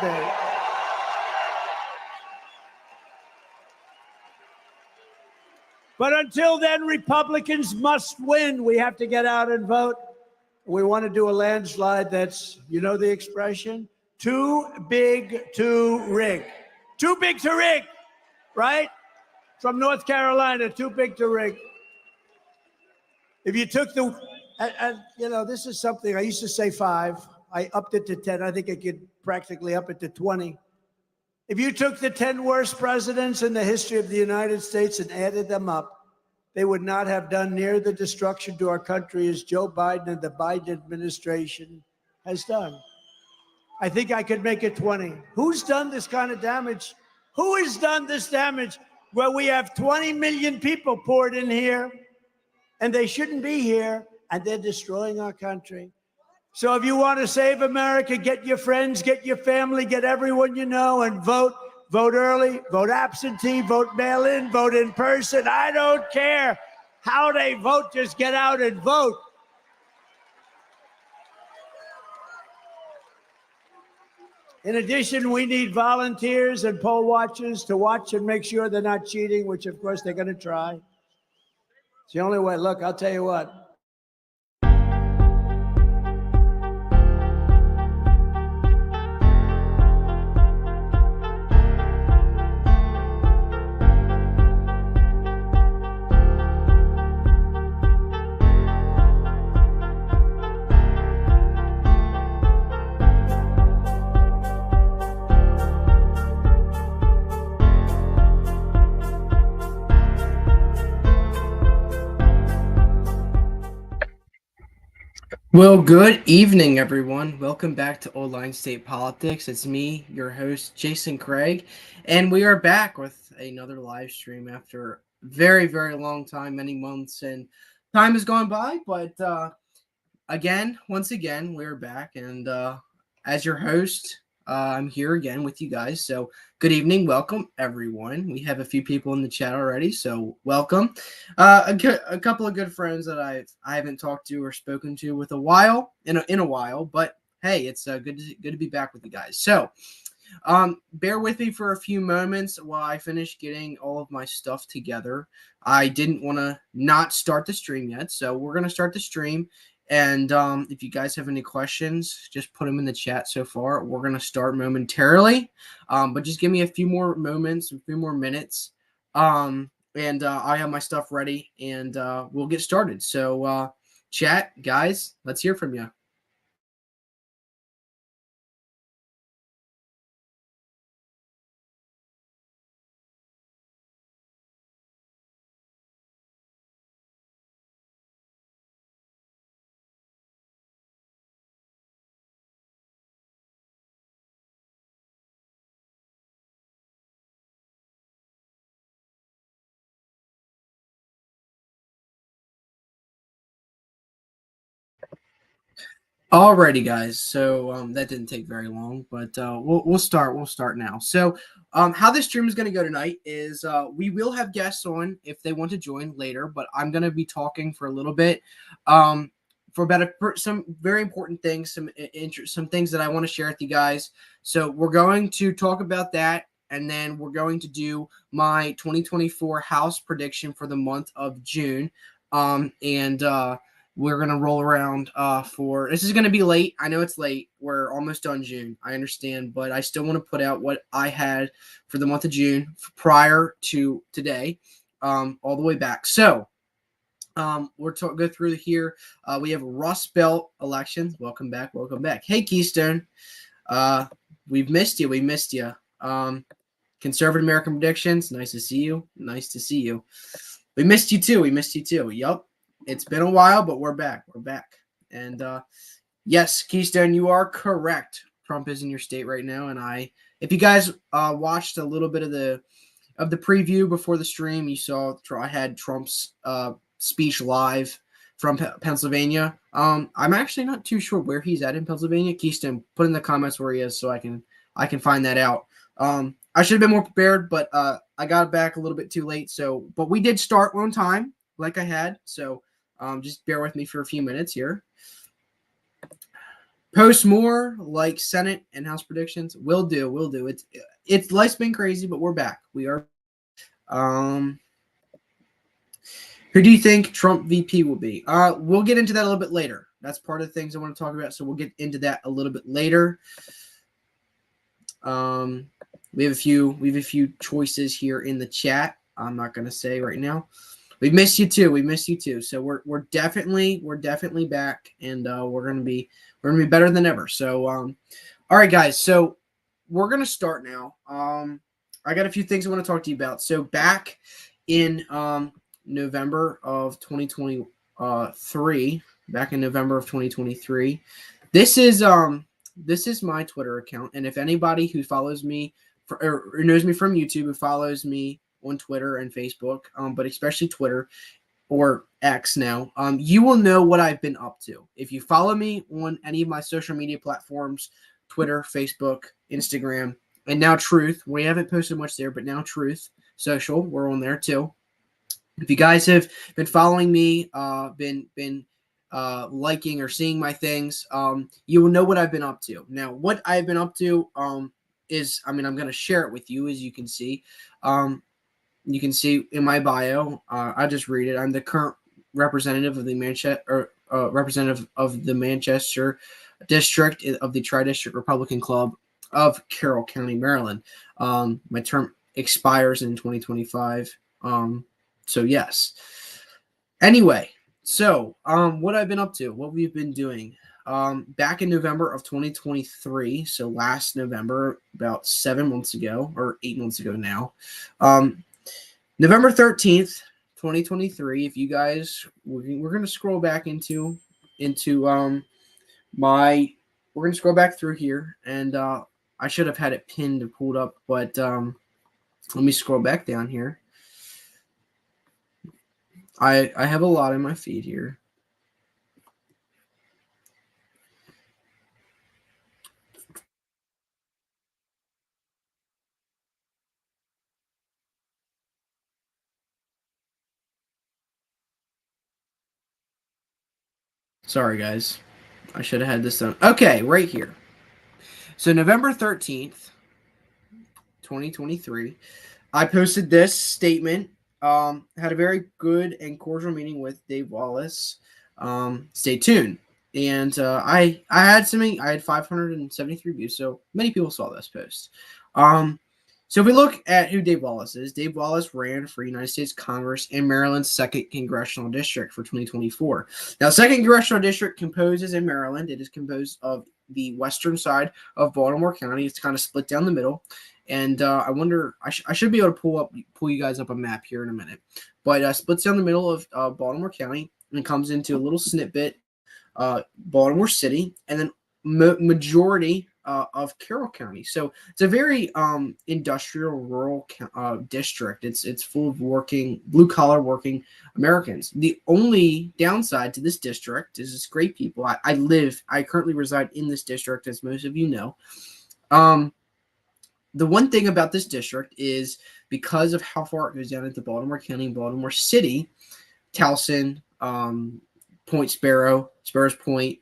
day. But until then, Republicans must win. We have to get out and vote. We want to do a landslide that's, you know the expression? Too big to rig. Too big to rig, right? From North Carolina, too big to rig. If you took and you know, this is something, I used to say 5. I upped it to 10. I think I could practically up it to 20. If you took the 10 worst presidents in the history of the United States and added them up, they would not have done near the destruction to our country as Joe Biden and the Biden administration has done. I think I could make it 20. Who's done this kind of damage? Who has done this damage where we have 20 million people poured in here and they shouldn't be here and they're destroying our country? So if you want to save America, get your friends, get your family, get everyone you know and vote. Vote early, vote absentee, vote mail-in, vote in person. I don't care how they vote, just get out and vote. In addition, we need volunteers and poll watchers to watch and make sure they're not cheating, which of course they're going to try. It's the only way. Look, I'll tell you what. Well, good evening, everyone. Welcome back to Old Line State Politics. It's me, your host, Jason Craig, and we are back with another live stream after a very, very long time, many months, and time has gone by. But once again, we're back, and as your host, I'm here again with you guys. So good evening. Welcome, everyone. We have a few people in the chat already, so welcome. A couple of good friends that I haven't talked to or spoken to with in a while, but hey, it's good to be back with you guys. So bear with me for a few moments while I finish getting all of my stuff together. I didn't want to not start the stream yet, so we're going to start the stream. And if you guys have any questions, just put them in the chat so far. We're going to start momentarily, but just give me a few more moments, a few more minutes, and I have my stuff ready, and we'll get started. So chat, guys, let's hear from you. Alrighty, guys. So that didn't take very long, but we'll start. We'll start now. So how this stream is going to go tonight is we will have guests on if they want to join later, but I'm going to be talking for a little bit for about some very important things, some things that I want to share with you guys. So we're going to talk about that, and then we're going to do my 2024 House prediction for the month of June, we're going to roll around for – this is going to be late. I know it's late. We're almost done June. I understand. But I still want to put out what I had for the month of June prior to today all the way back. So we'll go through here. We have Rust Belt elections. Welcome back. Welcome back. Hey, Keystone. We've missed you. We missed you. Conservative American predictions. Nice to see you. Nice to see you. We missed you too. We missed you too. Yup. It's been a while, but we're back. We're back. And yes, Keystone, you are correct. Trump is in your state right now. And if you guys watched a little bit of the preview before the stream, you saw I had Trump's speech live from Pennsylvania. I'm actually not too sure where he's at in Pennsylvania. Keystone, put in the comments where he is so I can find that out. I should have been more prepared, but I got back a little bit too late. But we did start on time, like I had. So just bear with me for a few minutes here. post more like Senate and House predictions. We'll do. It's life's been crazy, but we're back. We are. Who do you think Trump VP will be? We'll get into that a little bit later. That's part of the things I want to talk about. So we'll get into that a little bit later. We have a few choices here in the chat. I'm not gonna say right now. We missed you too. So we're definitely back, and we're gonna be better than ever. So all right, guys. So we're gonna start now. I got a few things I want to talk to you about. So back in November of 2023, back in November of 2023, this is my Twitter account, and if anybody who follows me or knows me from YouTube, who follows me on Twitter and Facebook, but especially Twitter or X now, you will know what I've been up to. If you follow me on any of my social media platforms, Twitter, Facebook, Instagram, and now Truth. We haven't posted much there, but now Truth Social, we're on there too. If you guys have been following me, been liking or seeing my things, you will know what I've been up to. Now, what I've been up to is, I'm going to share it with you, as you can see. You can see in my bio, I just read it. I'm the current representative of the Manchester district of the Tri-District Republican Club of Carroll County, Maryland. My term expires in 2025. So yes. Anyway, so what I've been up to, what we've been doing. Back in November of 2023, so last November, about 7 months ago, or 8 months ago now, November 13th, 2023, if you guys, we're going to scroll back into we're going to scroll back through here, and I should have had it pinned or pulled up, but let me scroll back down here. I have a lot in my feed here. Sorry, guys. I should have had this done. Okay, right here. So November 13th, 2023, I posted this statement. Had a very good and cordial meeting with Dave Wallace. Stay tuned. And I had 573 views, so many people saw this post. So if we look at who Dave Wallace is, Dave Wallace ran for United States Congress in Maryland's 2nd Congressional District for 2024. Now, 2nd Congressional District composes in Maryland. It is composed of the western side of Baltimore County. It's kind of split down the middle. And I wonder, I should be able to pull you guys up a map here in a minute. But splits down the middle of Baltimore County and comes into a little snippet, Baltimore City, and then majority of Carroll County. So it's a very industrial, rural district. It's full of blue-collar working Americans. The only downside to this district is it's great people. I currently reside in this district, as most of you know. The one thing about this district is because of how far it goes down into Baltimore County and Baltimore City, Towson, Point Sparrow, Sparrows Point,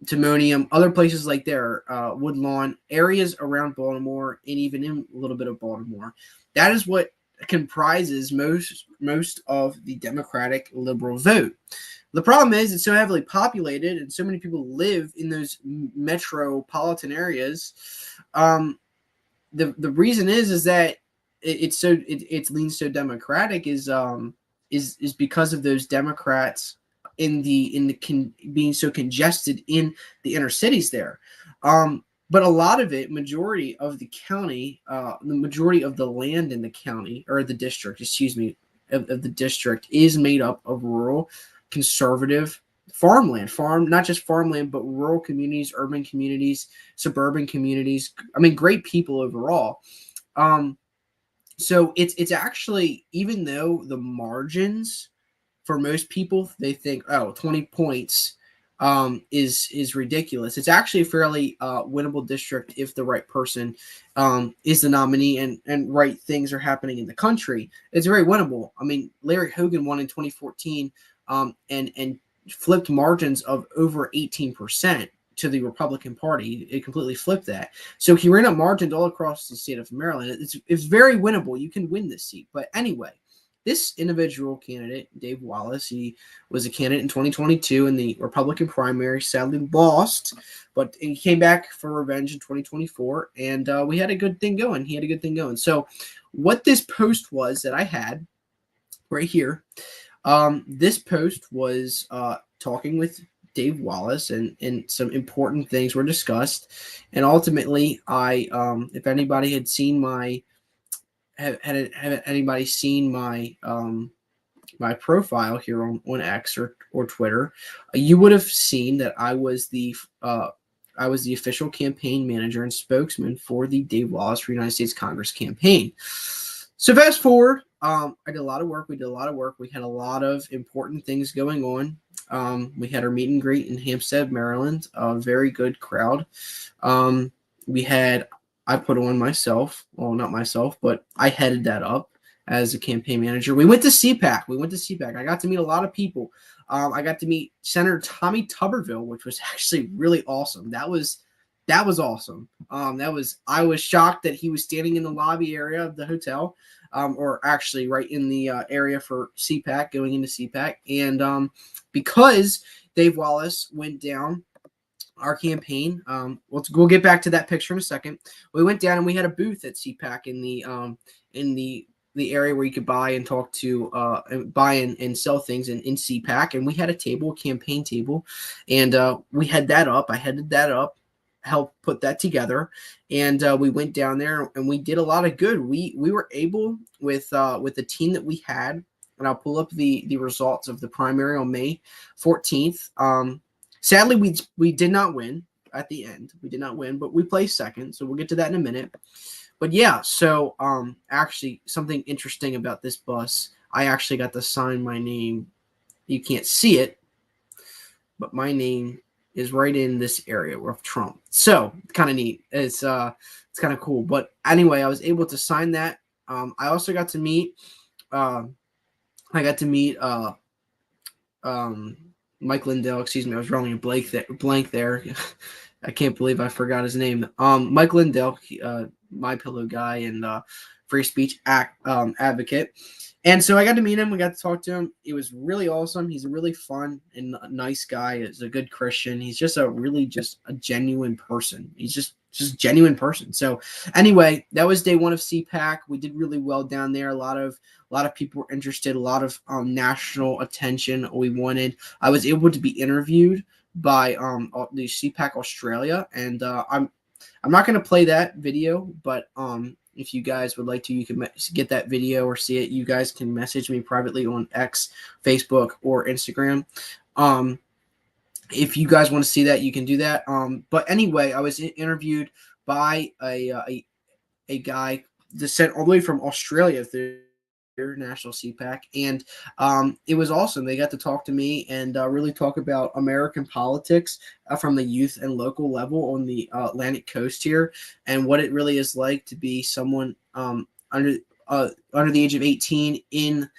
Timonium, other places like there, Woodlawn, areas around Baltimore, and even in a little bit of Baltimore. That is what comprises most of the Democratic liberal vote. The problem is it's so heavily populated and so many people live in those metropolitan areas. The reason is that it leans so Democratic is because of those Democrats being so congested in the inner cities there. But a lot of it, majority of the county, the majority of the land in the county, or the district, of the district is made up of rural, conservative farmland, not just farmland, but rural communities, urban communities, suburban communities. I mean, great people overall. So it's actually, even though the margins for most people, they think, 20 points is ridiculous. It's actually a fairly winnable district if the right person is the nominee and right things are happening in the country. It's very winnable. I mean, Larry Hogan won in 2014 and flipped margins of over 18% to the Republican Party. It completely flipped that. So he ran up margins all across the state of Maryland. It's very winnable. You can win this seat. But anyway, this individual candidate, Dave Wallace, he was a candidate in 2022 in the Republican primary, sadly lost, but he came back for revenge in 2024, and we had a good thing going. He had a good thing going. So what this post was that I had right here, this post was talking with Dave Wallace, and some important things were discussed. And ultimately, if anybody had seen my have anybody seen my my profile here on X or Twitter, you would have seen that I was the official campaign manager and spokesman for the Dave Wallace for United States Congress campaign. So fast forward, I did a lot of work. We did a lot of work. We had a lot of important things going on. We had our meet and greet in Hampstead, Maryland. A very good crowd. I put on myself. Well, not myself, but I headed that up as a campaign manager. We went to CPAC. I got to meet a lot of people. I got to meet Senator Tommy Tuberville, which was actually really awesome. That was awesome. I was shocked that he was standing in the lobby area of the hotel, or actually right in the area for CPAC, going into CPAC. And because Dave Wallace went down our campaign, we'll get back to that picture in a second. We went down and we had a booth at CPAC in the area where you could buy and talk to buy and sell things in CPAC. And we had a campaign table, and we had that up. I headed that up, helped put that together, and we went down there and we did a lot of good. We were able with the team that we had, and I'll pull up the results of the primary on May 14th. Sadly, we did not win at the end. We did not win, but we placed second. So we'll get to that in a minute. But yeah, so actually something interesting about this bus, I actually got to sign my name. You can't see it, but my name is right in this area of Trump. So kind of neat. It's kind of cool. But anyway, I was able to sign that. I also got to meet Mike Lindell, excuse me, I was drawing a blank there. I can't believe I forgot his name. Mike Lindell, My Pillow guy and free speech advocate. And so I got to meet him. We got to talk to him. It was really awesome. He's a really fun and nice guy. He's a good Christian. He's just a genuine person. He's just a genuine person. So anyway, that was day one of CPAC. We did really well down there. A lot of people were interested. A lot of national attention we wanted. I was able to be interviewed by the CPAC Australia, and I'm not going to play that video, but if you guys would like to, you can get that video or see it. You guys can message me privately on X, Facebook, or Instagram. If you guys want to see that, you can do that. But anyway, I was interviewed by a guy that sent all the way from Australia through National CPAC, and it was awesome. They got to talk to me and really talk about American politics from the youth and local level on the Atlantic coast here, and what it really is like to be someone under the age of 18 in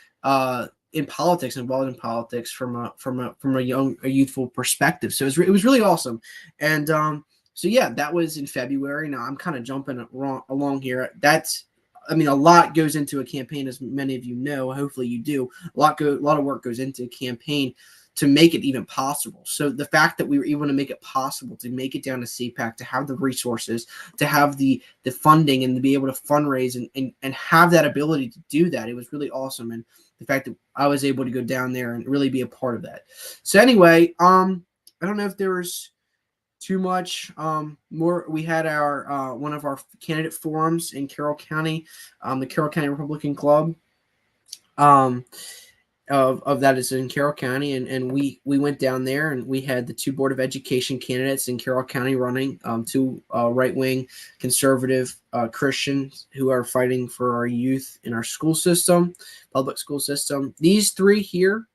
politics, involved in politics from a youthful perspective. So it was really awesome. And so yeah, that was in February. Now I'm kind of jumping along here. A lot goes into a campaign, as many of you know. Hopefully you do. A lot of work goes into a campaign to make it even possible. So the fact that we were able to make it possible to make it down to CPAC, to have the resources, to have the funding, and to be able to fundraise and have that ability to do that, it was really awesome. And the fact that I was able to go down there and really be a part of that. So anyway, I don't know if there was too much more. We had our one of our candidate forums in Carroll County, the Carroll County Republican Club of that is in Carroll County, and we went down there and we had the two Board of Education candidates in Carroll County running, two right-wing conservative Christians who are fighting for our youth in our school system, public school system. These three here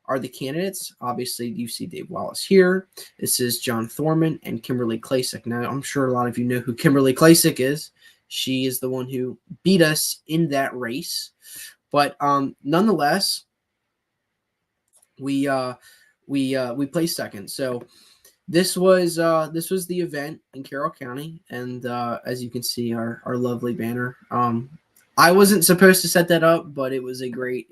are the candidates. Obviously, you see Dave Wallace here. This is John Thorman and Kimberly Klasick. Now, I'm sure a lot of you know who Kimberly Klasick is. She is the one who beat us in that race. But nonetheless, we placed second. So this was the event in Carroll County, and as you can see, our lovely banner. I wasn't supposed to set that up, but it was a great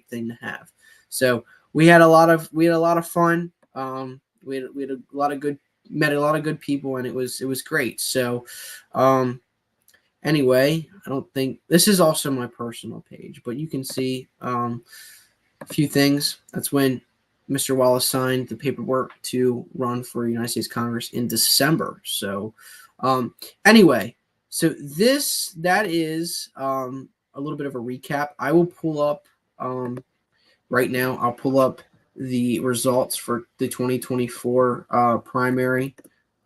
thing to have. So we had a lot of fun. We had a lot of good met a lot of good people, and it was great. So anyway, I don't think this is also my personal page, but you can see a few things. That's when Mr. Wallace signed the paperwork to run for United States Congress in December. So anyway, so that is a little bit of a recap. I will pull up right now. I'll pull up the results for the 2024 primary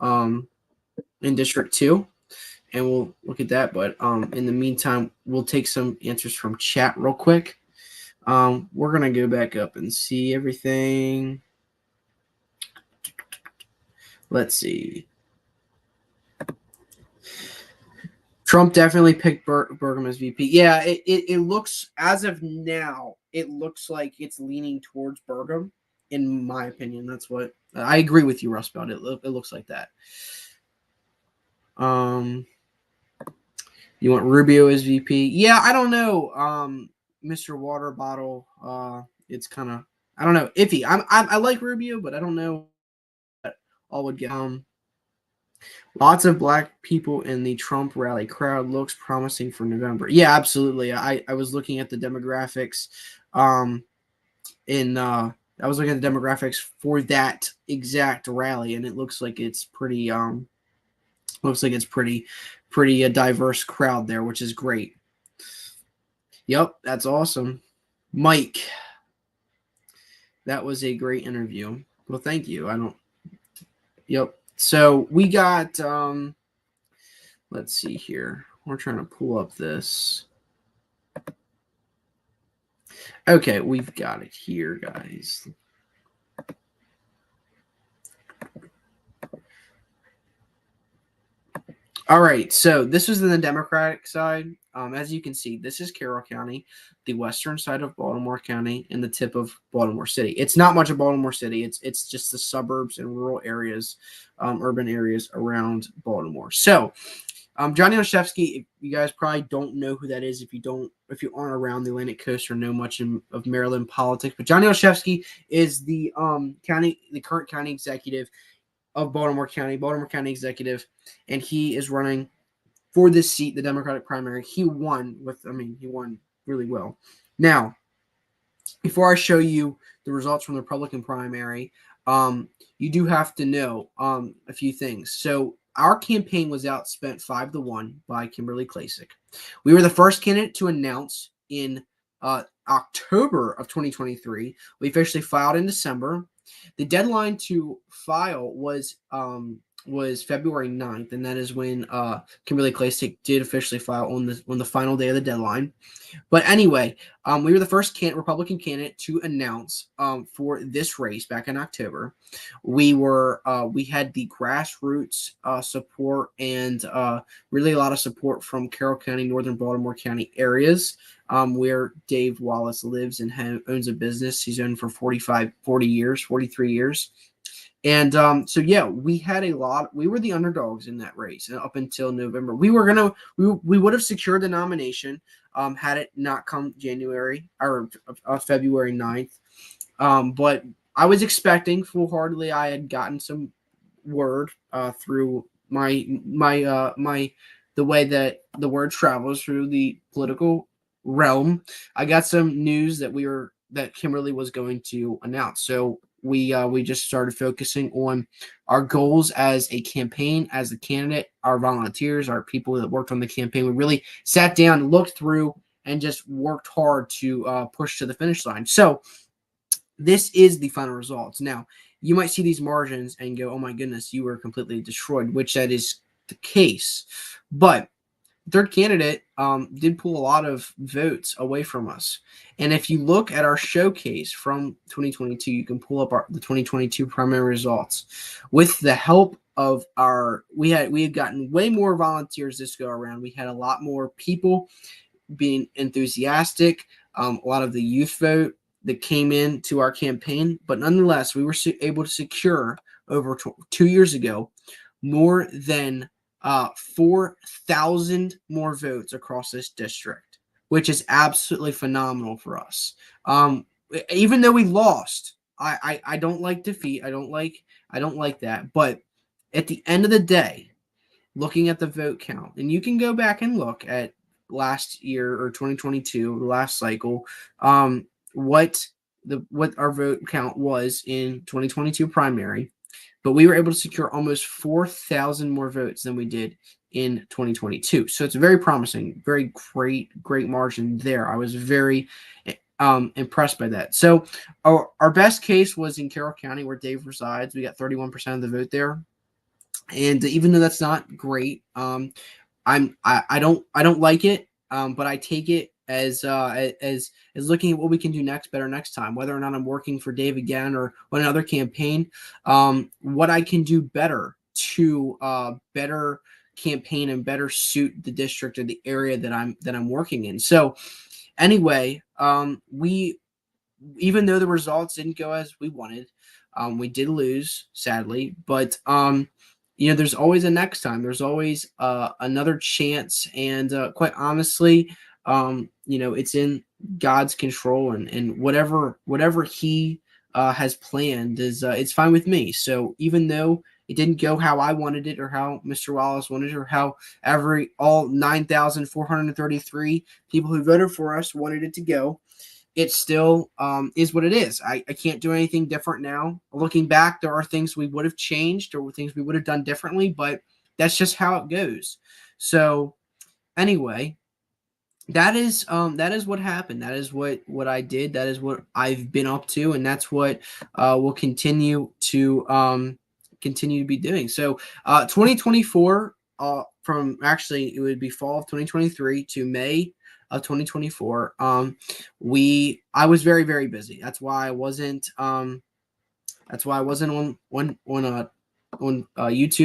in District 2, and we'll look at that. But in the meantime, we'll take some answers from chat real quick. We're going to go back up and see everything. Let's see. Trump definitely picked Burgum as VP. Yeah, it looks, as of now, it looks like it's leaning towards Burgum, in my opinion. That's what I agree with you, Russ, about it. It looks like that. You want Rubio as VP? Yeah, I don't know. Mr. Water Bottle. It's kind of, I don't know, iffy. I like Rubio, but I don't know what all would get. Lots of black people in the Trump rally crowd looks promising for November. Yeah, absolutely. I was looking at the demographics I was looking at the demographics for that exact rally, and it looks like it's pretty pretty a diverse crowd there, which is great. Yep, that's awesome. Mike, that was a great interview. Well, thank you. Yep. So we got, let's see here. We're trying to pull up this. Okay, we've got it here, guys. All right, so this was in the Democratic side. As you can see, this is Carroll County, the western side of Baltimore County, and the tip of Baltimore City. It's not much of Baltimore City. It's just the suburbs and rural areas, urban areas around Baltimore. So, Johnny Olszewski, you guys probably don't know who that is if you aren't around the Atlantic Coast or know much of Maryland politics. But Johnny Olszewski is the current county executive of Baltimore County executive, and he is running for this seat, the Democratic primary. He won really well. Now, before I show you the results from the Republican primary, you do have to know a few things. So our campaign was outspent 5-1 by Kimberly Klacik. We were the first candidate to announce in October of 2023. We officially filed in December. The deadline to file was February 9th, and that is when Kimberly Klacik did officially file on the final day of the deadline. But anyway, we were the first Republican candidate to announce for this race back in October. We had the grassroots support and really a lot of support from Carroll County, Northern Baltimore County areas, where Dave Wallace lives and owns a business. He's owned for 43 years. And so yeah, we were the underdogs in that race up until November. We would have secured the nomination had it not come January or February 9th. But I was expecting full-heartedly. I had gotten some word through the way that the word travels through the political realm. I got some news that Kimberly was going to announce. So we just started focusing on our goals as a campaign, as a candidate, our volunteers, our people that worked on the campaign. We really sat down, looked through, and just worked hard to push to the finish line. So this is the final results. Now, you might see these margins and go, oh my goodness, you were completely destroyed, which that is the case. But third candidate did pull a lot of votes away from us. And if you look at our showcase from 2022, you can pull up the 2022 primary results. With the help of we had gotten way more volunteers this go around. We had a lot more people being enthusiastic, a lot of the youth vote that came in to our campaign. But nonetheless, we were able to secure over 2 years ago, more than 4,000 more votes across this district, which is absolutely phenomenal for us. Even though we lost, I don't like defeat. I don't like that. But at the end of the day, looking at the vote count, and you can go back and look at last year or 2022, the last cycle, what our vote count was in 2022 primary, but we were able to secure almost 4,000 more votes than we did in 2022. So it's very promising, very great margin there. I was very impressed by that. So our best case was in Carroll County, where Dave resides. We got 31% of the vote there, and even though that's not great, I don't like it, but I take it as looking at what we can do better next time, whether or not I'm working for Dave again or on another campaign, what I can do better to better campaign and better suit the district or the area that I'm working in. So anyway, we, even though the results didn't go as we wanted, we did lose, sadly, but there's always a next time. There's always another chance, and quite honestly, it's in God's control, and whatever He has planned is it's fine with me. So even though it didn't go how I wanted it, or how Mr. Wallace wanted it, or how all 9,433 people who voted for us wanted it to go, it still is what it is. I can't do anything different now. Looking back, there are things we would have changed or things we would have done differently, but that's just how it goes. So anyway, that is what happened. That is what I did. That is what I've been up to, and that's what we'll continue to be doing. So 2024, from actually it would be fall of 2023 to May of 2024, I was very, very busy. That's why I wasn't on YouTube,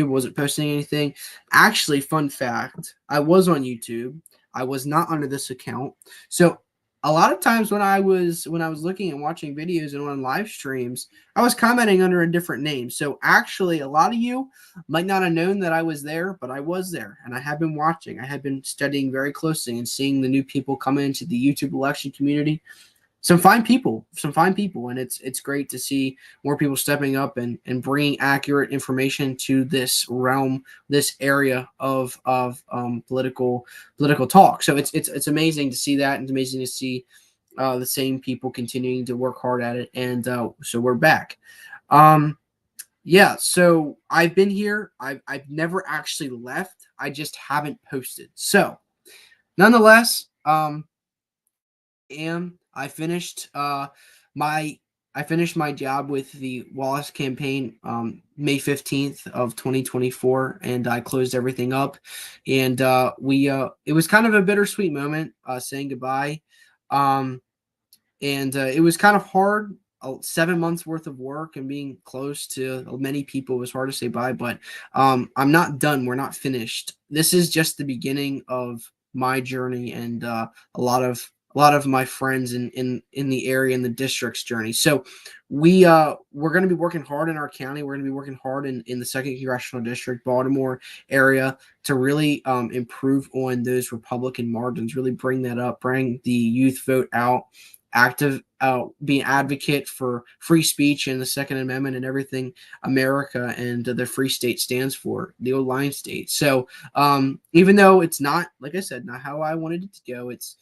wasn't posting anything. Actually, fun fact, I was on YouTube. I was not under this account. So a lot of times when I was looking and watching videos and on live streams, I was commenting under a different name. So actually, a lot of you might not have known that I was there, but I was there, and I have been watching. I have been studying very closely and seeing the new people come into the YouTube election community. Some fine people, and it's great to see more people stepping up and bringing accurate information to this realm, this area of political talk. So it's amazing to see that, and it's amazing to see the same people continuing to work hard at it. And so we're back. So I've been here. I've never actually left. I just haven't posted. So nonetheless, I finished my job with the Wallace campaign May 15th of 2024, and I closed everything up. And it was kind of a bittersweet moment saying goodbye. And it was kind of hard. 7 months worth of work and being close to many people, it was hard to say bye, but I'm not done. We're not finished. This is just the beginning of my journey, and a lot of my friends in the area, in the district's journey. So we're going to be working hard in our county. We're going to be working hard in the 2nd Congressional District, Baltimore area, to really improve on those Republican margins, really bring that up, bring the youth vote out, be an advocate for free speech and the Second Amendment and everything America and the free state stands for, the Old Line State. So even though it's not, like I said, not how I wanted it to go, it's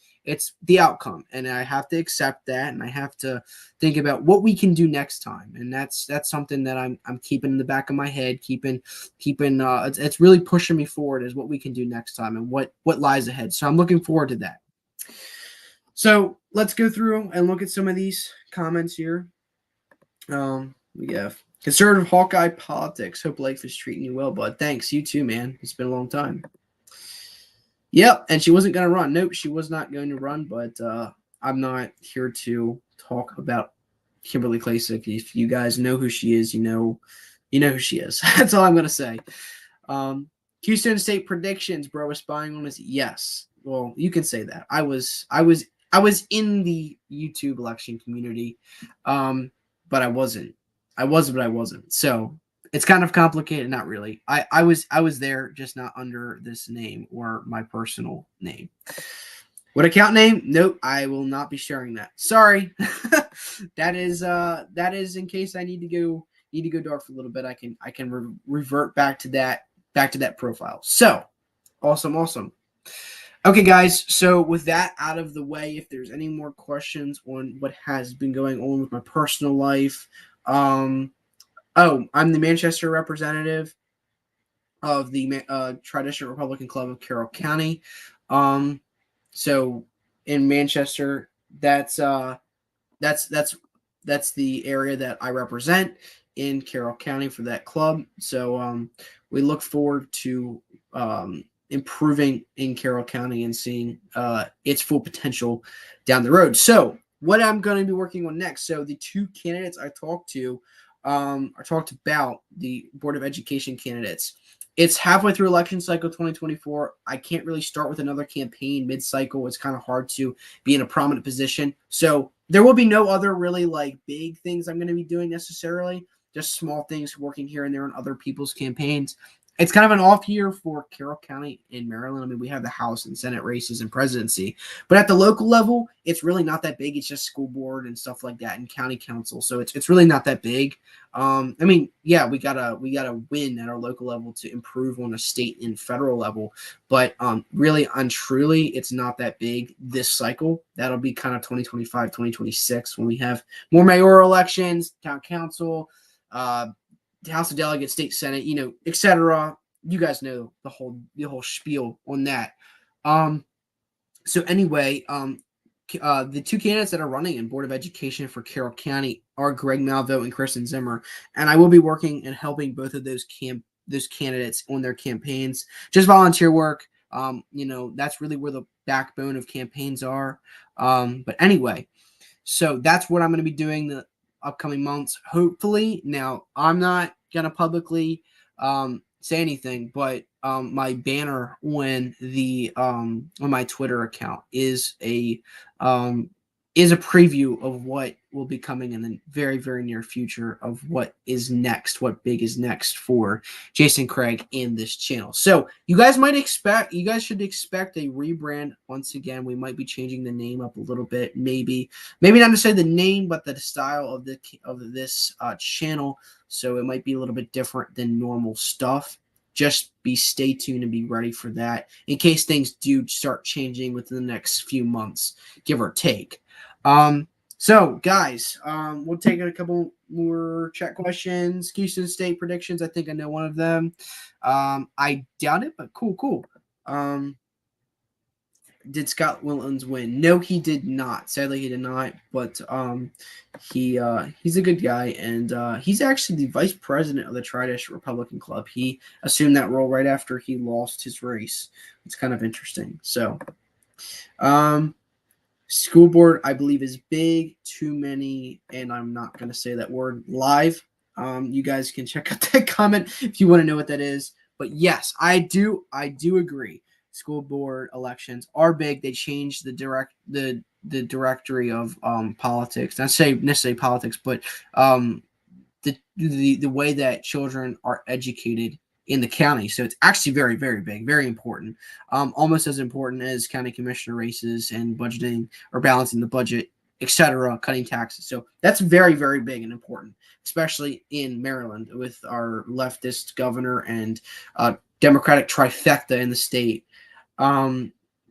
the outcome, and I have to accept that, and I have to think about what we can do next time. And that's something that I'm keeping in the back of my head, keeping it's really pushing me forward, is what we can do next time and what lies ahead. So I'm looking forward to that. So let's go through and look at some of these comments here. We have conservative Hawkeye politics. Hope life is treating you well, bud. Thanks. You too, man. It's been a long time. Yep, and she wasn't going to run. Nope, she was not going to run, but I'm not here to talk about Kimberly Klacik. If you guys know who she is, you know who she is. That's all I'm going to say. Houston State predictions, bro, was spying on us. Yes. Well, you can say that. I was in the YouTube election community, but I wasn't. I was, but I wasn't. So It's kind of complicated. Not really. I was there, just not under this name or my personal name. What account name? Nope, I will not be sharing that. Sorry. that is in case I need to go dark for a little bit. I can revert back to that profile. So awesome. Okay, guys. So with that out of the way, if there's any more questions on what has been going on with my personal life, I'm the Manchester representative of the Tri-District Republican Club of Carroll County. So in Manchester, that's the area that I represent in Carroll County for that club. So we look forward to improving in Carroll County and seeing its full potential down the road. So what I'm going to be working on next. So the two candidates I talked about, the Board of Education candidates. It's halfway through election cycle 2024. I can't really start with another campaign mid-cycle. It's kind of hard to be in a prominent position. So there will be no other really like big things I'm going to be doing necessarily. Just small things working here and there on other people's campaigns. It's kind of an off year for Carroll County in Maryland. I mean, we have the House and Senate races and presidency, but at the local level, it's really not that big. It's just school board and stuff like that and county council. So it's really not that big. I mean, yeah, we gotta win at our local level to improve on a state and federal level, but really and truly, it's not that big this cycle. That'll be kind of 2025, 2026 when we have more mayoral elections, town council, House of Delegates, State Senate, etc. You guys know the whole spiel on that. So anyway, the two candidates that are running in Board of Education for Carroll County are Greg Malvo and Kristen Zimmer, and I will be working and helping both of those candidates on their campaigns. Just volunteer work. That's really where the backbone of campaigns are. But anyway, so that's what I'm going to be doing the upcoming months, hopefully. Now, I'm not going to publicly say anything, but my banner on my Twitter account is a preview of what will be coming in the very, very near future of what big is next for Jason Craig in this channel. So you guys should expect a rebrand once again. We might be changing the name up a little bit, maybe not necessarily the name, but the style of this channel. So it might be a little bit different than normal stuff. Just stay tuned and be ready for that in case things do start changing within the next few months, give or take. So guys, we'll take a couple more chat questions. Houston State predictions. I think I know one of them. I doubt it, but cool. Did Scott Willens win? No, he did not. Sadly, he did not. But he's a good guy, and he's actually the vice president of the Tri-District Republican Club. He assumed that role right after he lost his race. It's kind of interesting. So, school board, I believe, is big. Too many, and I'm not going to say that word live. You guys can check out that comment if you want to know what that is. But yes, I do agree. School board elections are big. They changed the directory of politics. Not say necessarily politics, but the way that children are educated in the county. So it's actually very, very big, very important. Almost as important as county commissioner races and budgeting or balancing the budget, etc., cutting taxes. So that's very, very big and important, especially in Maryland with our leftist governor and Democratic trifecta in the state.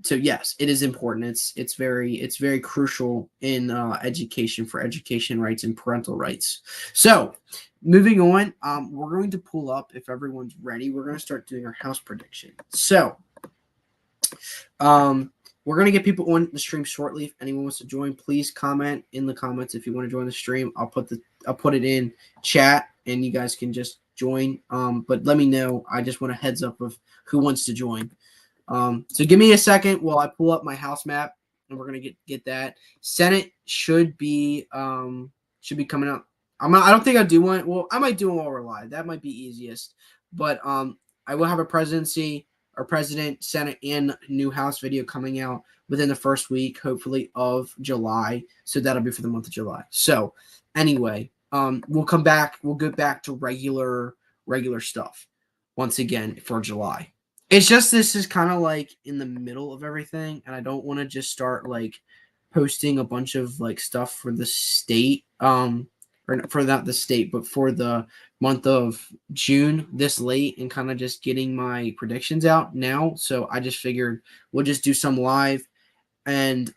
So yes, it is important. It's very crucial in education for education rights and parental rights. So moving on, we're going to pull up, if everyone's ready, we're going to start doing our house prediction. So we're going to get people on the stream shortly. If anyone wants to join, please comment in the comments if you want to join the stream. I'll put it in chat and you guys can just join. But let me know. I just want a heads up of who wants to join. So give me a second while I pull up my house map, and we're gonna get that. Senate should be coming out. I don't think I'll do one. Well, I might do one while we're live. That might be easiest. But I will have a presidency or president, Senate, and new House video coming out within the first week, hopefully, of July. So that'll be for the month of July. So anyway, we'll come back. We'll get back to regular regular stuff once again for July. It's just this is kind of like in the middle of everything, and I don't want to just start like posting a bunch of like stuff for the state, or for not the state, but for the month of June this late, and kind of just getting my predictions out now. So I just figured we'll just do some live, and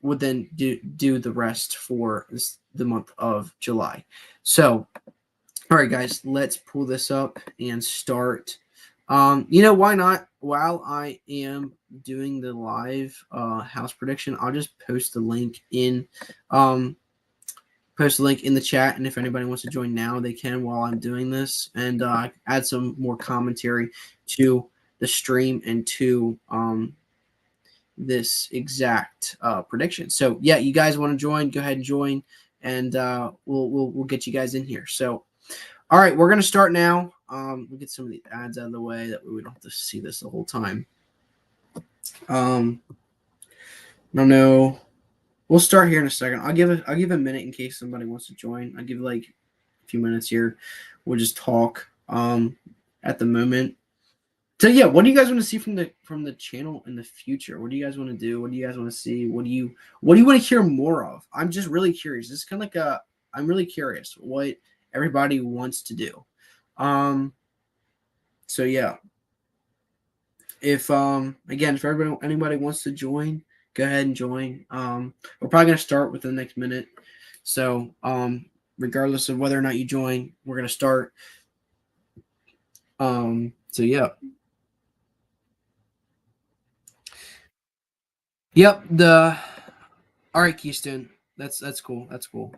would then do the rest for the month of July. So, all right, guys, let's pull this up and start. Why not? While I am doing the live house prediction, I'll just post the link in the chat, and if anybody wants to join now, they can while I'm doing this, and add some more commentary to the stream and to this exact prediction. So yeah, you guys want to join? Go ahead and join, and we'll get you guys in here. So, all right, we're gonna start now. We'll get some of the ads out of the way that we don't have to see this the whole time. No. We'll start here in a second. I'll give a minute in case somebody wants to join. I'll give like a few minutes here. We'll just talk at the moment. So yeah, what do you guys want to see from the channel in the future? What do you guys want to do? What do you guys want to see? What do you want to hear more of? I'm just really curious. This is kind of like I'm really curious what everybody wants to do. So yeah. If anybody wants to join, go ahead and join. We're probably gonna start within the next minute. So regardless of whether or not you join, we're gonna start. So yeah. Yep, all right, Keystone. That's cool. That's cool.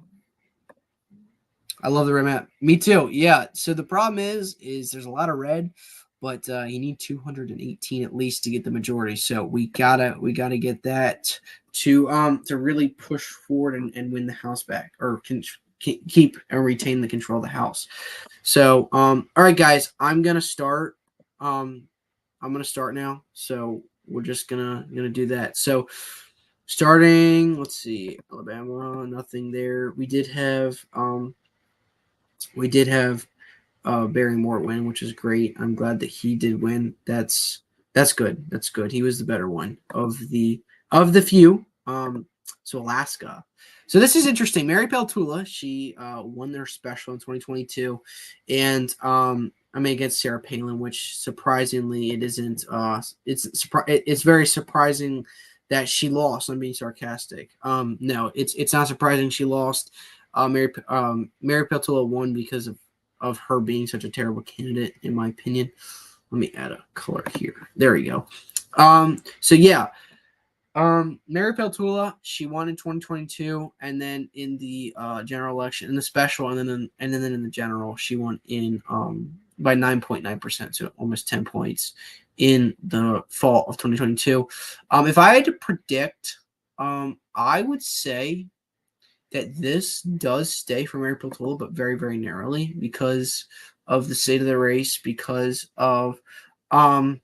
I love the red map. Me too. Yeah. So the problem is there's a lot of red, but you need 218 at least to get the majority. So we gotta get that to really push forward and win the house back, or keep and retain the control of the house. So all right, guys, I'm gonna start. I'm gonna start now. So we're just gonna do that. So starting, let's see, Alabama, nothing there. We did have Barrymore win, which is great. I'm glad that he did win. That's good. That's good. He was the better one of the few. So Alaska. So this is interesting. Mary Peltola, she won their special in 2022, and against Sarah Palin, which surprisingly it isn't. It's very surprising that she lost. I'm being sarcastic. No, it's not surprising she lost. Mary Peltola won because of her being such a terrible candidate, in my opinion. Let me add a color here. There we go. So yeah, Mary Peltola, she won in 2022, and then in the general election, in the special, and then in the general, she won in by 9.9%, so almost 10 points in the fall of 2022. If I had to predict, I would say that this does stay for Mary Peltola, but very, very narrowly because of the state of the race, because of the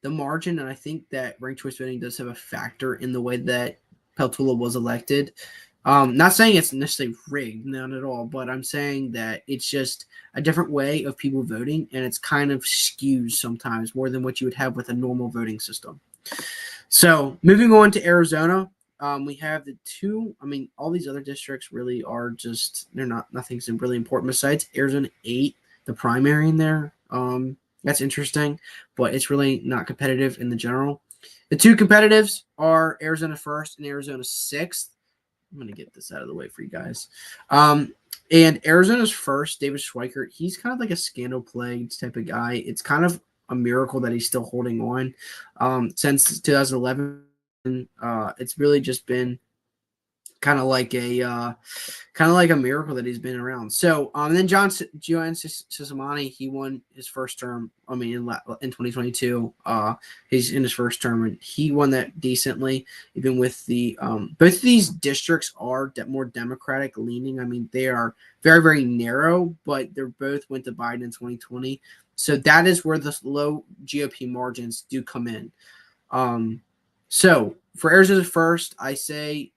margin, and I think that ranked choice voting does have a factor in the way that Peltola was elected. Not saying it's necessarily rigged, not at all, but I'm saying that it's just a different way of people voting, and it's kind of skews sometimes more than what you would have with a normal voting system. So moving on to Arizona, we have the two. All these other districts really are just nothing's really important besides Arizona 8, the primary in there. That's interesting, but it's really not competitive in the general. The two competitives are Arizona 1st and Arizona 6th. I'm going to get this out of the way for you guys. And Arizona's 1st, David Schweikert, he's kind of like a scandal-plagued type of guy. It's kind of a miracle that he's still holding on. Since 2011, it's really just been kind of like a miracle that he's been around. So, and then John Cisamani, he won his first term. In 2022, he's in his first term, and he won that decently. Even with the both of these districts are more Democratic leaning. They are very, very narrow, but they're both went to Biden in 2020. So that is where the low GOP margins do come in. So for Arizona 1st, I say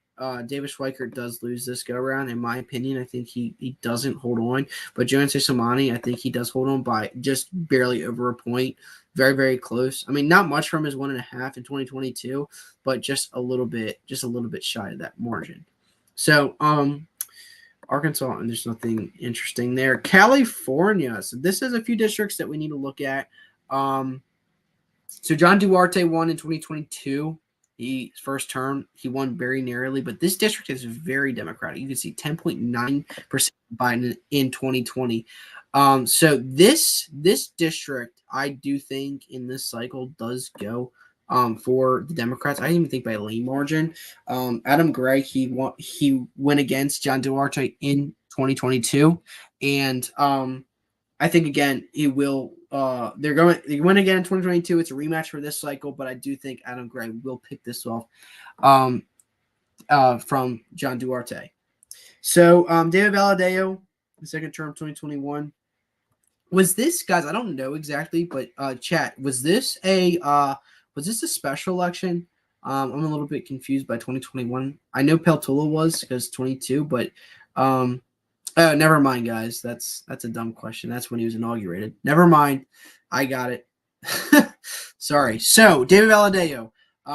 David Schweikert does lose this go around. In my opinion, I think he doesn't hold on. But Jonas Samani, I think he does hold on by just barely over a point. Very, very close. I mean, not much from his 1.5 in 2022, but just a little bit shy of that margin. So, Arkansas, and there's nothing interesting there. California. So this is a few districts that we need to look at. So John Duarte won in 2022. His first term, he won very narrowly, but this district is very Democratic. You can see 10.9% Biden in 2020. So this district, I do think in this cycle does go for the Democrats. I didn't even think by a lean margin. Adam Gray, he went against John Duarte in 2022, and I think again he will. They win again in 2022. It's a rematch for this cycle, but I do think Adam Gray will pick this off from John Duarte. So David Valadao, the second term, 2021. Was this, guys? I don't know exactly, but chat, was this a special election? I'm a little bit confused by 2021. I know Peltola was because 22, but oh, never mind, guys. That's a dumb question. That's when he was inaugurated. Never mind. I got it. Sorry. So David Valadao,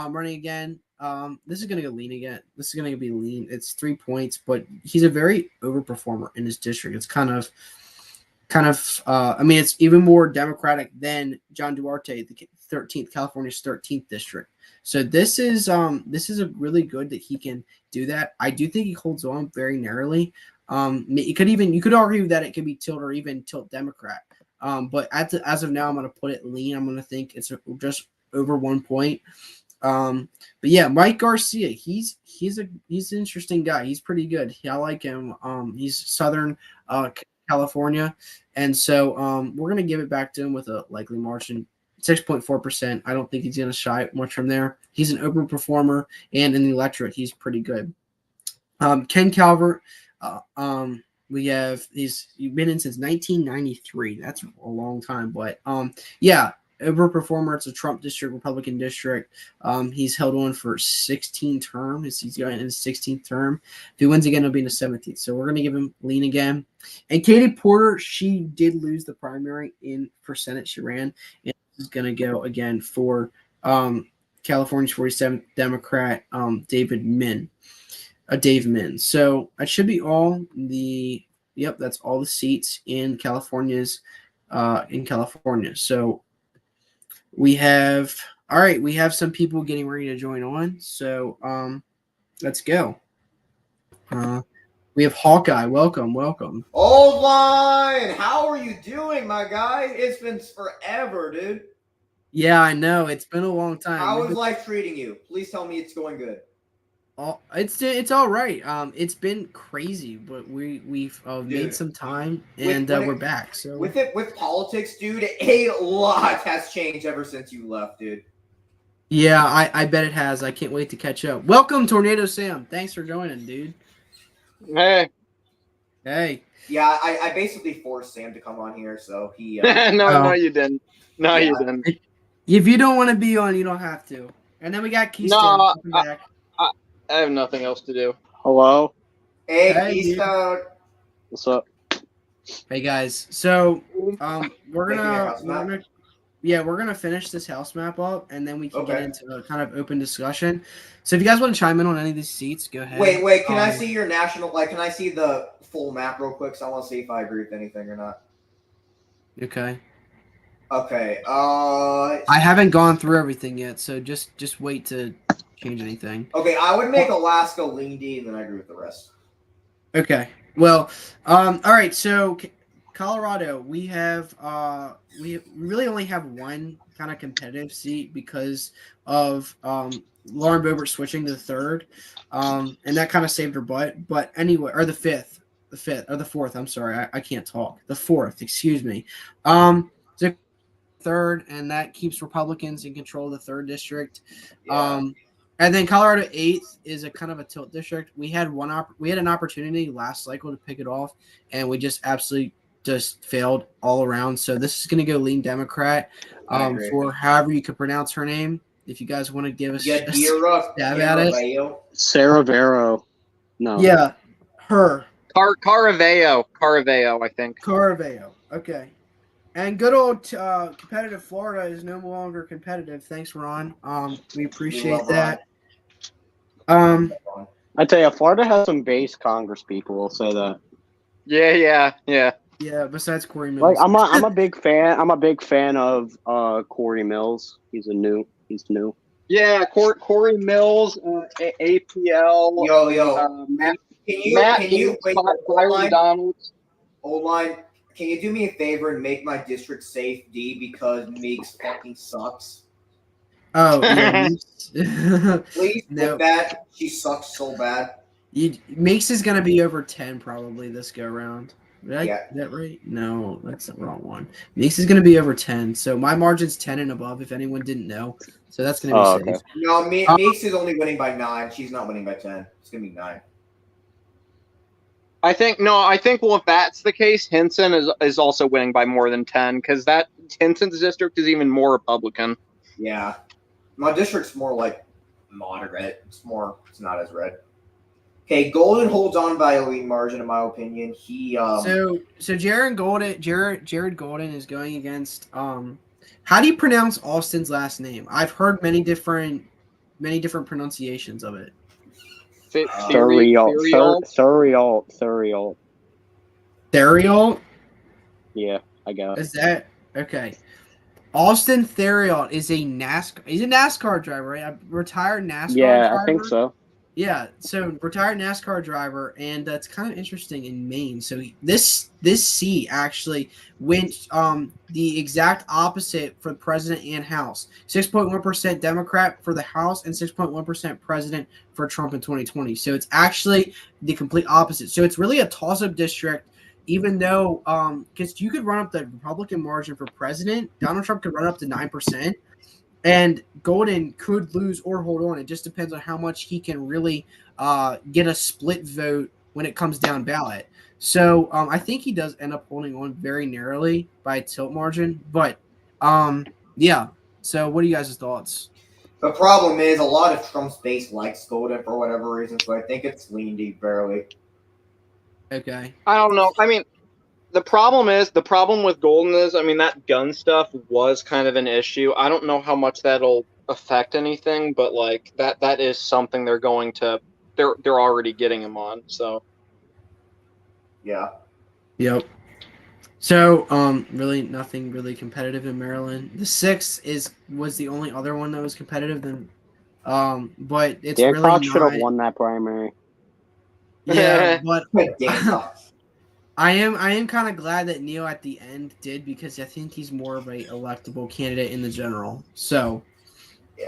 running again. This is going to go lean again. This is going to be lean. It's 3 points, but he's a very overperformer in his district. It's kind of. I mean, it's even more Democratic than John Duarte, the 13th, California's 13th district. So this is a really good that he can do that. I do think he holds on very narrowly. You could argue that it could be tilt or even tilt Democrat. But as of now, I'm going to put it lean. I'm going to think it's just over 1 point. But yeah, Mike Garcia, he's an interesting guy. He's pretty good. I like him. He's Southern California, and so we're going to give it back to him with a likely margin, 6.4%. I don't think he's going to shy much from there. He's an open performer, and in the electorate, he's pretty good. Ken Calvert, he's been in since 1993. That's a long time, but yeah, overperformer. It's a Trump district, Republican district. He's held on for 16 terms. He's going in his 16th term. If he wins again, it'll be in his 17th. So we're going to give him lean again. And Katie Porter, she did lose the primary for Senate. She ran. And this is going to go again for California's 47th Democrat, Dave Min. So that should be all that's all the seats in California's in California. So we have some people getting ready to join on. So let's go. We have Hawkeye. Welcome. Old Line, how are you doing, my guy? It's been forever, dude. Yeah, I know. It's been a long time. How is life treating you? Please tell me it's going good. It's all right. It's been crazy, but we've made some time and we're back. So with politics, dude, a lot has changed ever since you left, dude. Yeah, I bet it has. I can't wait to catch up. Welcome, Tornado Sam. Thanks for joining, dude. Hey. Yeah, I basically forced Sam to come on here, so he. No, you didn't. No, you didn't. If you don't want to be on, you don't have to. And then we got Keystone. No, I have nothing else to do. Hello. Hey, Keystone. What's up? Hey guys. So we're gonna finish this house map up, and then we can get into a kind of open discussion. So if you guys want to chime in on any of these seats, go ahead. Wait. Can I see your national? Can I see the full map real quick? So I want to see if I agree with anything or not. Okay. I haven't gone through everything yet, so just wait to change anything. Okay, I would make Alaska lean D, and then I agree with the rest. Okay. Well, all right. So Colorado, we have we really only have one kind of competitive seat because of Lauren Boebert switching to the third, and that kind of saved her butt. But anyway, or the fourth. I'm sorry, I can't talk. The fourth, excuse me. So third, and that keeps Republicans in control of the third district. Yeah. And then Colorado 8th is a kind of a tilt district. We had an opportunity last cycle to pick it off, and we just absolutely just failed all around. So this is going to go lean Democrat for however you could pronounce her name. if you guys want to give us Yadira stab at it. Caraveo. Sarah Vero. No. Yeah, her. Caraveo, I think. Caraveo. Okay. And good old competitive Florida is no longer competitive. Thanks, Ron. We appreciate love that. Um, I tell you, Florida has some base Congress people. I'll say that. Yeah. yeah. Besides Corey Mills, Like I'm a big fan. I'm a big fan of Corey Mills. He's new. Yeah, Corey Mills, APL. Yo. Matt, Can you wait, Byron Donalds. O-line, can you do me a favor and make my district safe D because Meeks fucking sucks? oh yeah, Please, No. with that, she sucks so bad. Meeks is gonna be over 10 probably this go round. Yeah. Is that right? No, that's the wrong one. Meeks is gonna be over 10, so my margin's 10 and above. If anyone didn't know, so that's gonna be Oh, safe. okay. No, Meeks is only winning by 9. She's not winning by 10. It's gonna be 9. I think well, if that's the case, Hinson is also winning by more than 10 because that Hinson's district is even more Republican. Yeah. My district's more like moderate. It's not as red. Okay, Golden holds on by a lead margin, in my opinion. He So Jared Golden is going against how do you pronounce Austin's last name? I've heard many different pronunciations of it. Thuriol. Theriault? Yeah, I got it. Is that okay? Austin Theriault is a NASCAR driver, right? A retired NASCAR Yeah, driver. I think so. Yeah, so retired NASCAR driver, and that's kind of interesting in Maine. So this seat actually went the exact opposite for the president and House. 6.1% Democrat for the House and 6.1% president for Trump in 2020. So it's actually the complete opposite. So it's really a toss-up district, even though because you could run up the Republican margin for president, Donald Trump could run up to 9%. And Golden could lose or hold on. It just depends on how much he can really get a split vote when it comes down ballot. So I think he does end up holding on very narrowly by a tilt margin. But yeah. So what are you guys' thoughts? the problem is a lot of Trump's base likes Golden for whatever reason, so I think it's lean deep barely. Okay. I don't know. I mean, the problem with Golden is, I mean, that gun stuff was kind of an issue. I don't know how much that'll affect anything, but like that is something they're already getting him on. So Yeah. Yep. So really nothing really competitive in Maryland. The 6th was the only other one that was competitive. Then but it's Dan really Cox should have not. won that primary. Yeah, but Damn. I am kind of glad that Neil at the end did, because I think he's more of a electable candidate in the general. So,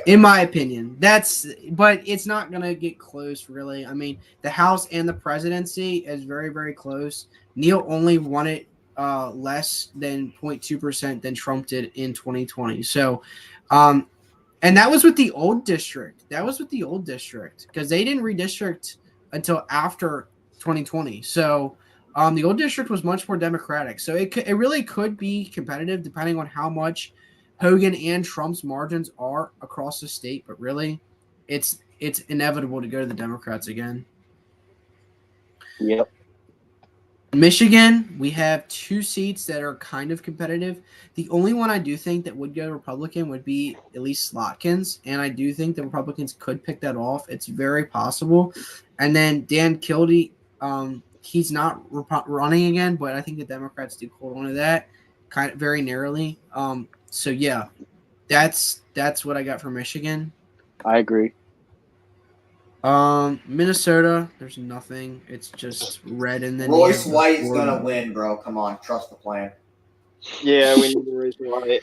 in my opinion, but it's not gonna get close really. I mean, the House and the presidency is very, very close. Neil only won it less than 0.2% than Trump did in 2020. So, and that was with the old district. Because they didn't redistrict until after 2020. So. The old district was much more Democratic, so it really could be competitive depending on how much Hogan and Trump's margins are across the state. But really, it's inevitable to go to the Democrats again. Yep. Michigan, we have 2 seats that are kind of competitive. The only one I do think that would go Republican would be Elise Slotkins, and I do think the Republicans could pick that off. It's very possible. And then Dan Kildee, he's not running again, but I think the Democrats do hold on to that kind of very narrowly. So yeah, that's what I got for Michigan. I agree. Minnesota, there's nothing. It's just red, and then Royce White is gonna win, bro. Come on, trust the plan. yeah, we need to raise the light.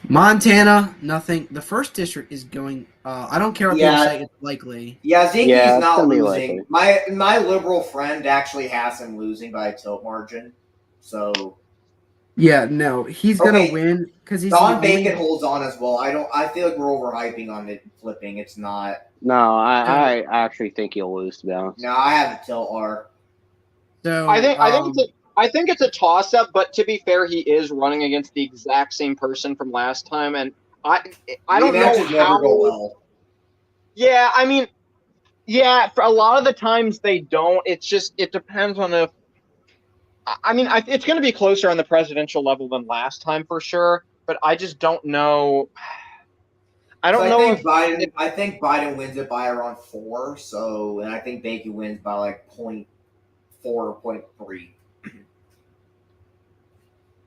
Montana, nothing. The first district is going. I don't care what people say. It's likely. Yeah, Zinke's Yeah, it's not gonna be losing. My liberal friend actually has him losing by a tilt margin. So Yeah, no, he's gonna Okay. win because he's Don the only- Bacon holds on as well. I feel like we're overhyping on it flipping. It's not. No, I actually think he'll lose, to be honest. No, I have a tilt R. So I think it's a toss up, but to be fair, he is running against the exact same person from last time, and I don't know Rematches never how. go well. Yeah, I mean, yeah, for a lot of the times they don't. It depends on if. I mean, it's going to be closer on the presidential level than last time for sure, but I just don't know. I So don't I know think if Biden. I think Biden wins it by around 4. So, and I think Bacon wins by like 0.4 or 0.3.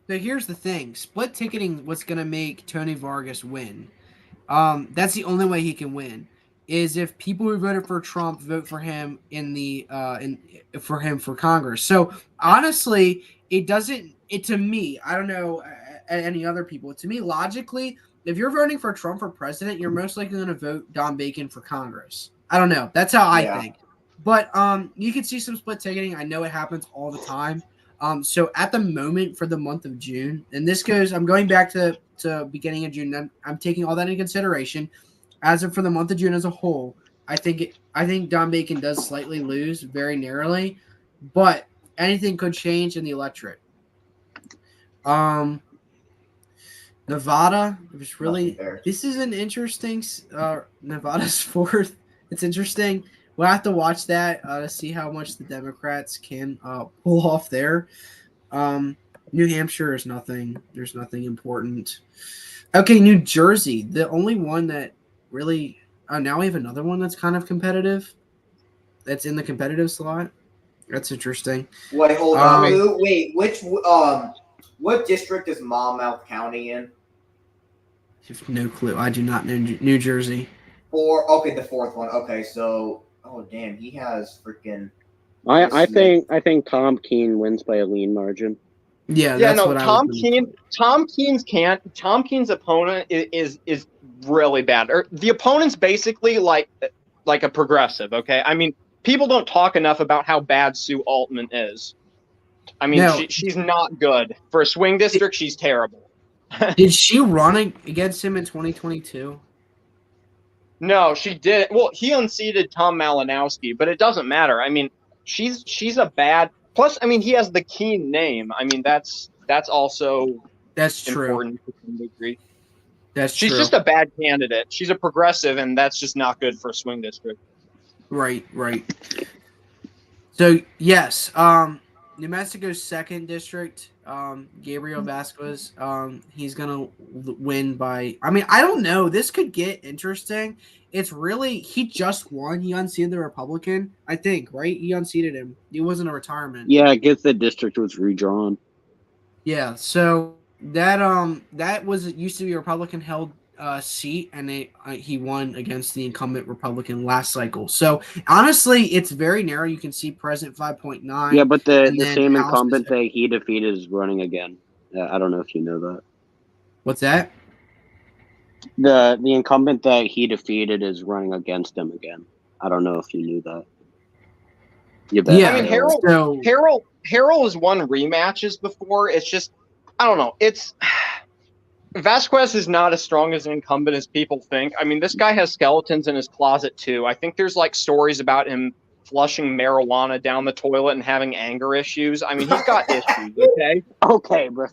So here's the thing: split ticketing. What's gonna make Tony Vargas win? That's the only way he can win. Is if people who voted for Trump vote for him for him for Congress. So honestly, it doesn't. It to me, I don't know any other people. To me, logically, if you're voting for Trump for president, you're most likely going to vote Don Bacon for Congress. I don't know. That's how I Yeah. think. But you can see some split ticketing. I know it happens all the time. So at the moment for the month of June, and this goes, I'm going back to beginning of June. I'm taking all that into consideration. As of for the month of June as a whole, I think Don Bacon does slightly lose very narrowly, but anything could change in the electorate. Nevada, it was Nothing really there. this is an interesting Nevada's fourth. It's interesting. We'll have to watch that to see how much the Democrats can pull off there. New Hampshire is nothing. There's nothing important. Okay, New Jersey, the only one that really. Now we have another one that's kind of competitive. That's in the competitive slot. That's interesting. Wait, hold on. Um, What district is Monmouth County in? I have no clue. I do not know New Jersey. Okay, the fourth one. Okay, so damn, he has freaking. I think Tom Keene wins by a lean margin. Yeah, yeah, that's no. what Tom I was. Tom Keene's opponent is really bad. Or the opponent's basically like a progressive. Okay, I mean, people don't talk enough about how bad Sue Altman is. I mean, No. she's not good for a swing district. She's terrible. Did she run against him in 2022? No, she did. Well, he unseated Tom Malinowski, but it doesn't matter. I mean, she's a bad. Plus, I mean, he has the Keene name. I mean, that's also That's true. important to some degree. That's She's true. just a bad candidate. She's a progressive, and that's just not good for a swing district. Right. So yes, New Mexico's second district, Gabriel Vasquez, he's gonna win by. I mean, I don't know. This could get interesting. It's really he just won. He unseated the Republican, I think. Right? He unseated him. He wasn't a retirement. Yeah, I guess the district was redrawn. Yeah. So that was used to be a Republican held seat, and he won against the incumbent Republican last cycle. So honestly, it's very narrow. You can see President 5.9. Yeah, but the then same House incumbent is- that he defeated is running again. I don't know if you know that. What's that? The incumbent that he defeated is running against him again. I don't know if you knew that. You bet. Yeah, I mean, Harold So has won rematches before. It's just, I don't know. It's Vasquez is not as strong as an incumbent as people think. I mean, this guy has skeletons in his closet too. I think there's like stories about him flushing marijuana down the toilet and having anger issues. I mean, he's got issues. Okay. Okay, bro.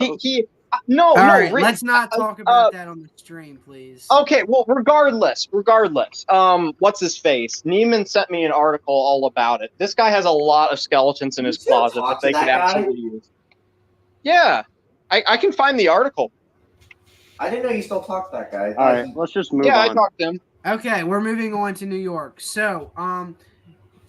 No. all right, re- let's not talk about that on the stream, please. Okay, well, regardless, what's his face? Neiman sent me an article all about it. This guy has a lot of skeletons in his still closet talk that to they could that guy? absolutely use. Yeah, I can find the article. I didn't know you still talk to that guy. All right, let's just move Yeah, I on. talked to him. Okay, we're moving on to New York. So,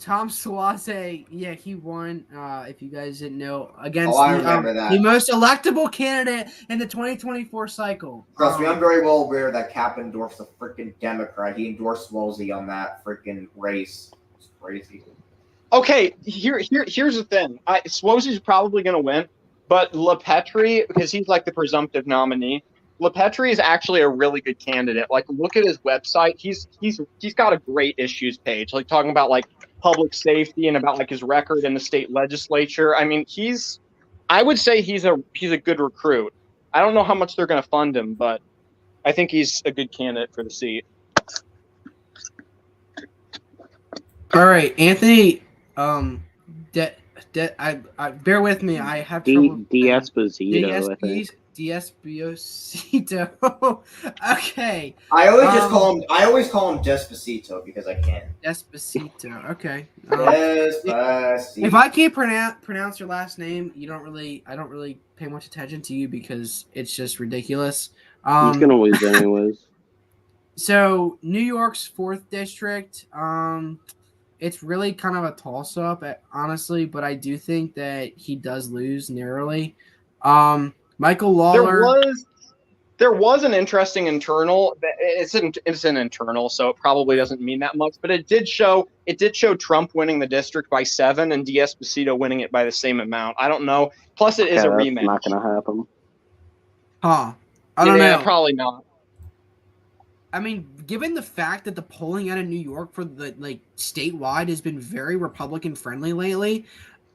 Tom Suozzi, yeah, he won. If you guys didn't know, against I remember that. the most electable candidate in the 2024 cycle. Trust me, I'm very well aware that Cap endorsed a freaking Democrat. He endorsed Swolsey on that freaking race. It's crazy. Okay, here's the thing. Swozey's probably going to win, but LePetri, because he's like the presumptive nominee, LePetri is actually a really good candidate. Like, look at his website. He's got a great issues page, like talking about like public safety and about like his record in the state legislature. I mean, I would say he's a good recruit. I don't know how much they're going to fund him, but I think he's a good candidate for the seat. All right, Anthony. Bear with me. I have trouble. D'Esposito, I think. Despacito. Okay. I always call him Despacito because I can. Despacito. Okay. Despacito. If I can't pronounce your last name, I don't really pay much attention to you because it's just ridiculous. He's gonna lose anyways. So New York's 4th district, it's really kind of a toss-up, honestly, but I do think that he does lose narrowly. Michael Lawler. There was an interesting internal. It's an internal, so it probably doesn't mean that much. But it did show Trump winning the district by 7 and Despacito winning it by the same amount. I don't know. Plus, it is a rematch. Not gonna happen. Huh? I don't know. Probably not. I mean, given the fact that the polling out of New York for the statewide has been very Republican friendly lately,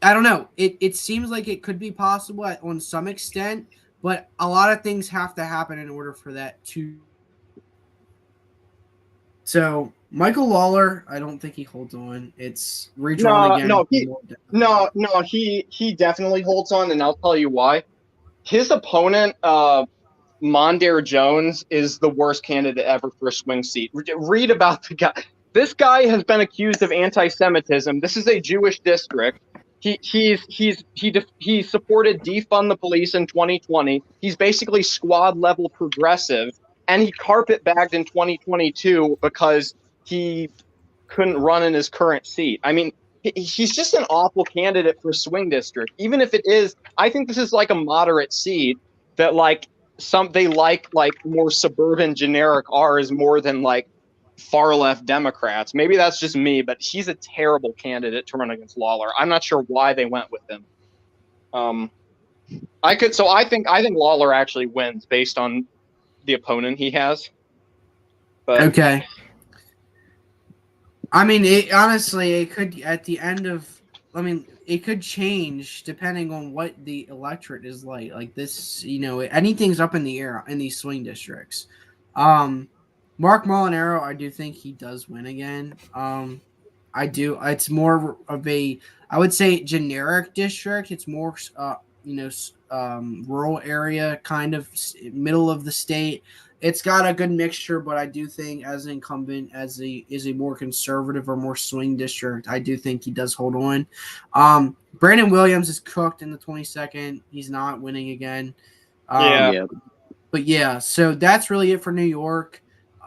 I don't know. It seems like it could be possible on some extent, but a lot of things have to happen in order for that to. So Michael Lawler, I don't think he holds on. It's redrawn again. No, he definitely holds on, and I'll tell you why. His opponent, Mondaire Jones, is the worst candidate ever for a swing seat. Read about the guy. This guy has been accused of anti-Semitism. This is a Jewish district. He supported defund the police in 2020. He's basically squad level progressive, and he carpet bagged in 2022 because he couldn't run in his current seat. I mean, he's just an awful candidate for a swing district. Even if it is, I think this is like a moderate seat that they like more suburban generic R's more than far left Democrats. Maybe that's just me, but he's a terrible candidate to run against Lawler. I'm not sure why they went with him. I think Lawler actually wins based on the opponent he has. But okay. I mean, it could at the end of. I mean, it could change depending on what the electorate is like. Like this, anything's up in the air in these swing districts. Mark Molinaro, I do think he does win again. I do. It's more of a, I would say, generic district. It's more, rural area, kind of middle of the state. It's got a good mixture, but I do think as an incumbent, is a more conservative or more swing district, I do think he does hold on. Brandon Williams is cooked in the 22nd. He's not winning again. But yeah, so that's really it for New York.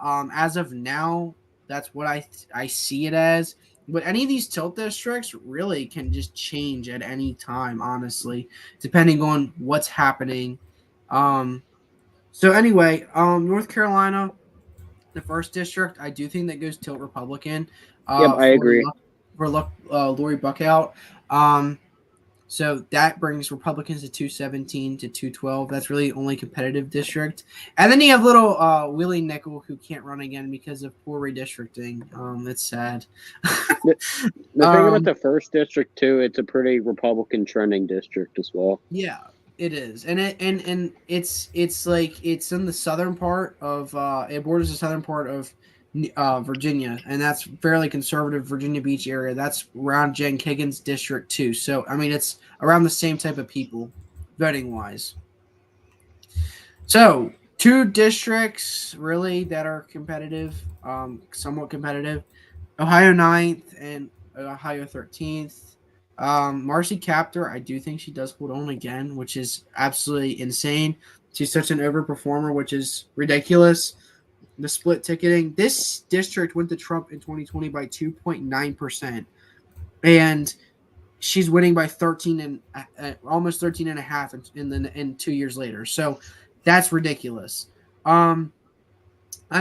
As of now, that's what I see it as. But any of these tilt districts really can just change at any time, honestly, depending on what's happening. So anyway, North Carolina, the 1st district, I do think that goes tilt Republican. I agree. For Lori Buckout. So that brings Republicans to 217 to 212. That's really the only competitive district. And then you have little Willie Nickel, who can't run again because of poor redistricting. That's sad. The thing about the 1st district too, it's a pretty Republican trending district as well. Yeah, it is, and it's like it's in the southern part of it borders the southern part of Virginia, and that's fairly conservative Virginia Beach area. That's around Jen Kagan's district too. So I mean, it's around the same type of people, voting wise. So 2 districts really that are competitive, somewhat competitive: Ohio 9th and Ohio 13th. Marcy Kaptur, I do think she does hold on again, which is absolutely insane. She's such an overperformer, which is ridiculous. The split ticketing. This district went to Trump in 2020 by 2.9%, and she's winning by 13 and almost 13 and a half in 2 years later. So that's ridiculous. I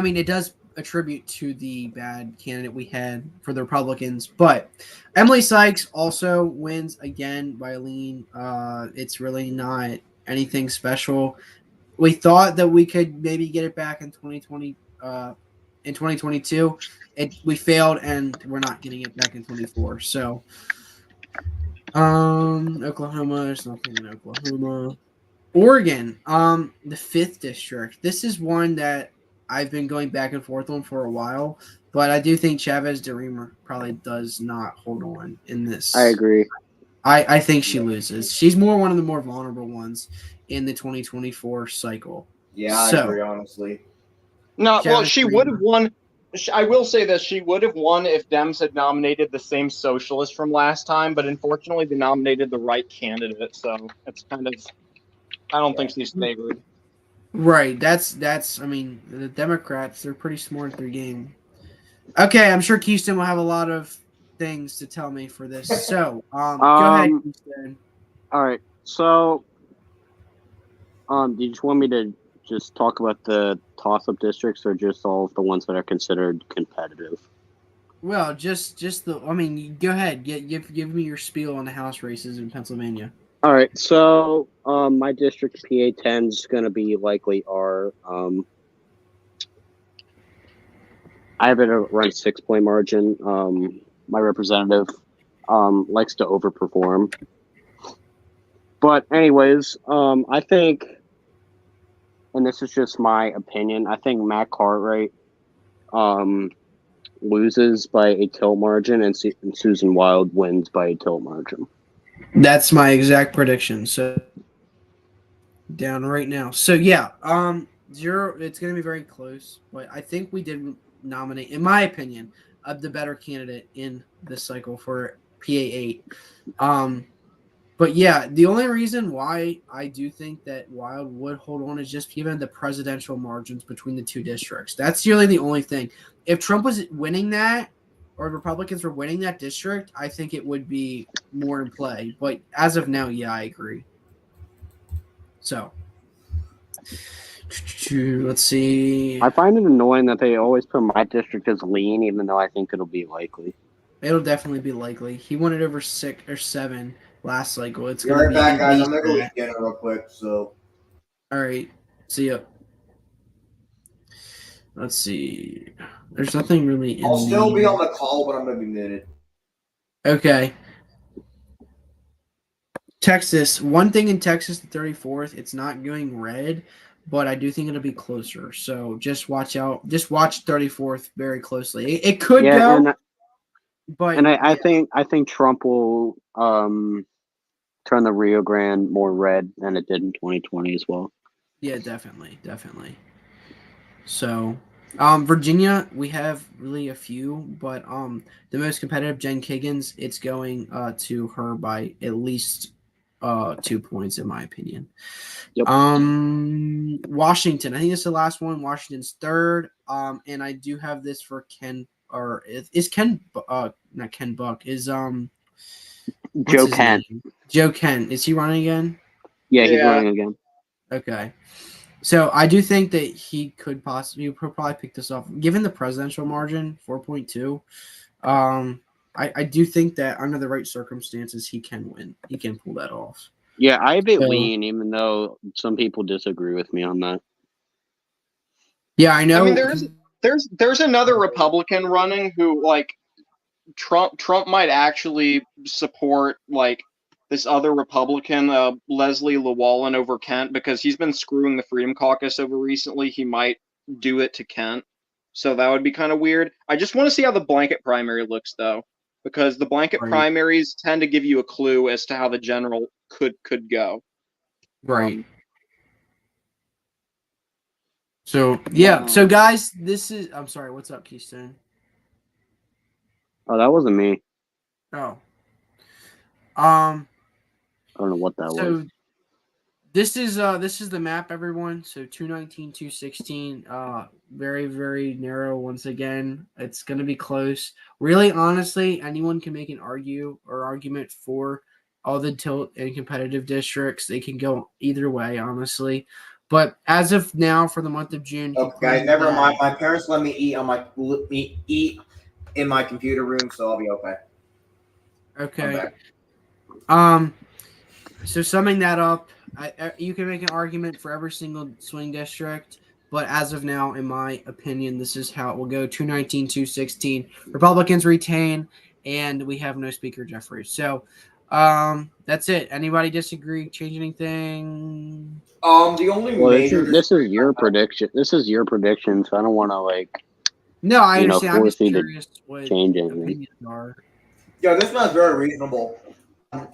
mean, it does attribute to the bad candidate we had for the Republicans, but Emily Sykes also wins again by a lean. It's really not anything special. We thought that we could maybe get it back in 2020. In 2022, we failed, and we're not getting it back in 24. So, Oklahoma, there's nothing in Oklahoma. Oregon, the 5th district. This is one that I've been going back and forth on for a while, but I do think Chavez DeRemer probably does not hold on in this. I agree. I think she loses. She's one of the more vulnerable ones in the 2024 cycle. Yeah, I So- agree, honestly. No, well, Travis she Green. would have won. I will say this: she would have won if Dems had nominated the same socialist from last time, but unfortunately, they nominated the right candidate, so it's kind of. I don't think she's favored. Right. That's. I mean, the Democrats, they're pretty smart at their game. Okay, I'm sure Keystone will have a lot of things to tell me for this. So, go ahead, Keystone. All right. So, do you just want me to just talk about the toss-up districts, or just all of the ones that are considered competitive? Well, just the. I mean, go ahead. Give me your spiel on the House races in Pennsylvania. All right. So, my district PA 10 is going to be likely our. I have it around 6-point margin. My representative likes to overperform. But anyways, I think, and this is just my opinion, I think Matt Cartwright loses by a tilt margin, and Susan Wild wins by a tilt margin. That's my exact prediction. So down right now. So yeah, zero. It's going to be very close, but I think we did nominate, in my opinion, the better candidate in this cycle for PA8. But yeah, the only reason why I do think that Wild would hold on is just given the presidential margins between the two districts. That's really the only thing. If Trump was winning that, or Republicans were winning that district, I think it would be more in play. But as of now, yeah, I agree. So, let's see. I find it annoying that they always put my district as lean, even though I think it'll be likely. It'll definitely be likely. He won it over 6 or 7 last cycle. It's Be going to right be back, guys. at I'm least gonna go that. eat dinner real quick. So, All right. See ya. Let's see. There's nothing really in I'll still the- be on the call, but I'm gonna be muted. Okay. Texas. One thing in Texas, the 34th, it's not going red, but I do think it'll be closer. So just watch out. Just watch 34th very closely. It could go, and but I think Trump will turn the Rio Grande more red than it did in 2020 as well. yeah, definitely. So, Virginia, we have really a few, but the most competitive, Jen Kiggins, it's going to her by at least 2 points, in my opinion. Yep. Washington, I think it's the last one. Washington's third. And I do have this for Ken, or is Ken, not Ken Buck, is what's Joe his Kent. name? Joe Kent. Is he running again? Yeah, he's Yeah. running again. Okay. So I do think that he could possibly probably pick this off. Given the presidential margin, 4.2, I do think that under the right circumstances, he can win. He can pull that off. Yeah, I have it So- lean, even though some people disagree with me on that. Yeah, I know. I mean, there's another Republican running who like Trump might actually support like this other Republican, Leslie Llewellyn over Kent, because he's been screwing the Freedom Caucus over recently. He might do it to Kent, so that would be kind of weird. I just want to see how the blanket primary looks though, because the blanket Right. primaries tend to give you a clue as to how the general could go. Right. So yeah. So guys, this is. I'm sorry. What's up, Keystone? Oh, that wasn't me. Oh. I don't know what that was. So this is the map, everyone. So 219, 216, very, very narrow once again. It's gonna be close. Really, honestly, anyone can make an argument for all the tilt and competitive districts. They can go either way, honestly. But as of now, for the month of June, Okay, guys, never mind. My parents let me eat in my computer room, so I'll be okay. I'm Okay. back. So summing that up, you can make an argument for every single swing district, but as of now, in my opinion, this is how it will go: 219, 216. Republicans retain, and we have no Speaker Jeffries. So that's it. Anybody disagree? Change anything? The only Well, major this is your prediction. This is your prediction, so I don't want to like No, I You know, understand. I'm just force you to curious what change anything. opinions are. yeah, this one's very reasonable.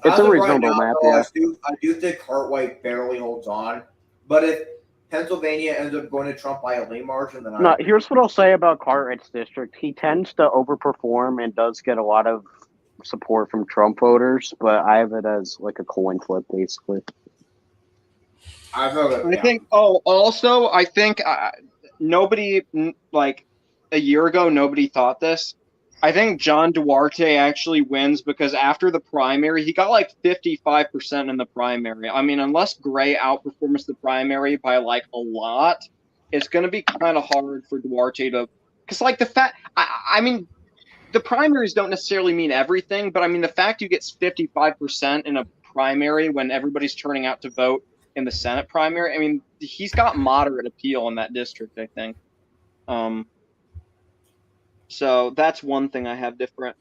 It's as a of reasonable map, though, yeah. I do think Cartwright barely holds on. But if Pennsylvania ends up going to Trump by a lean margin, then No, here's what I'll say about Cartwright's district. He tends to overperform and does get a lot of support from Trump voters, but I have it as like a coin flip, basically. I feel that, I think. Oh, also, I think nobody like a year ago, nobody thought this. I think John Duarte actually wins because after the primary, he got like 55% in the primary. I mean, unless Gray outperforms the primary by like a lot, it's going to be kind of hard for Duarte to. Because, like, the fact. I mean, the primaries don't necessarily mean everything, but I mean, the fact you get 55% in a primary when everybody's turning out to vote in the Senate primary, I mean, he's got moderate appeal in that district, I think. So that's one thing I have different.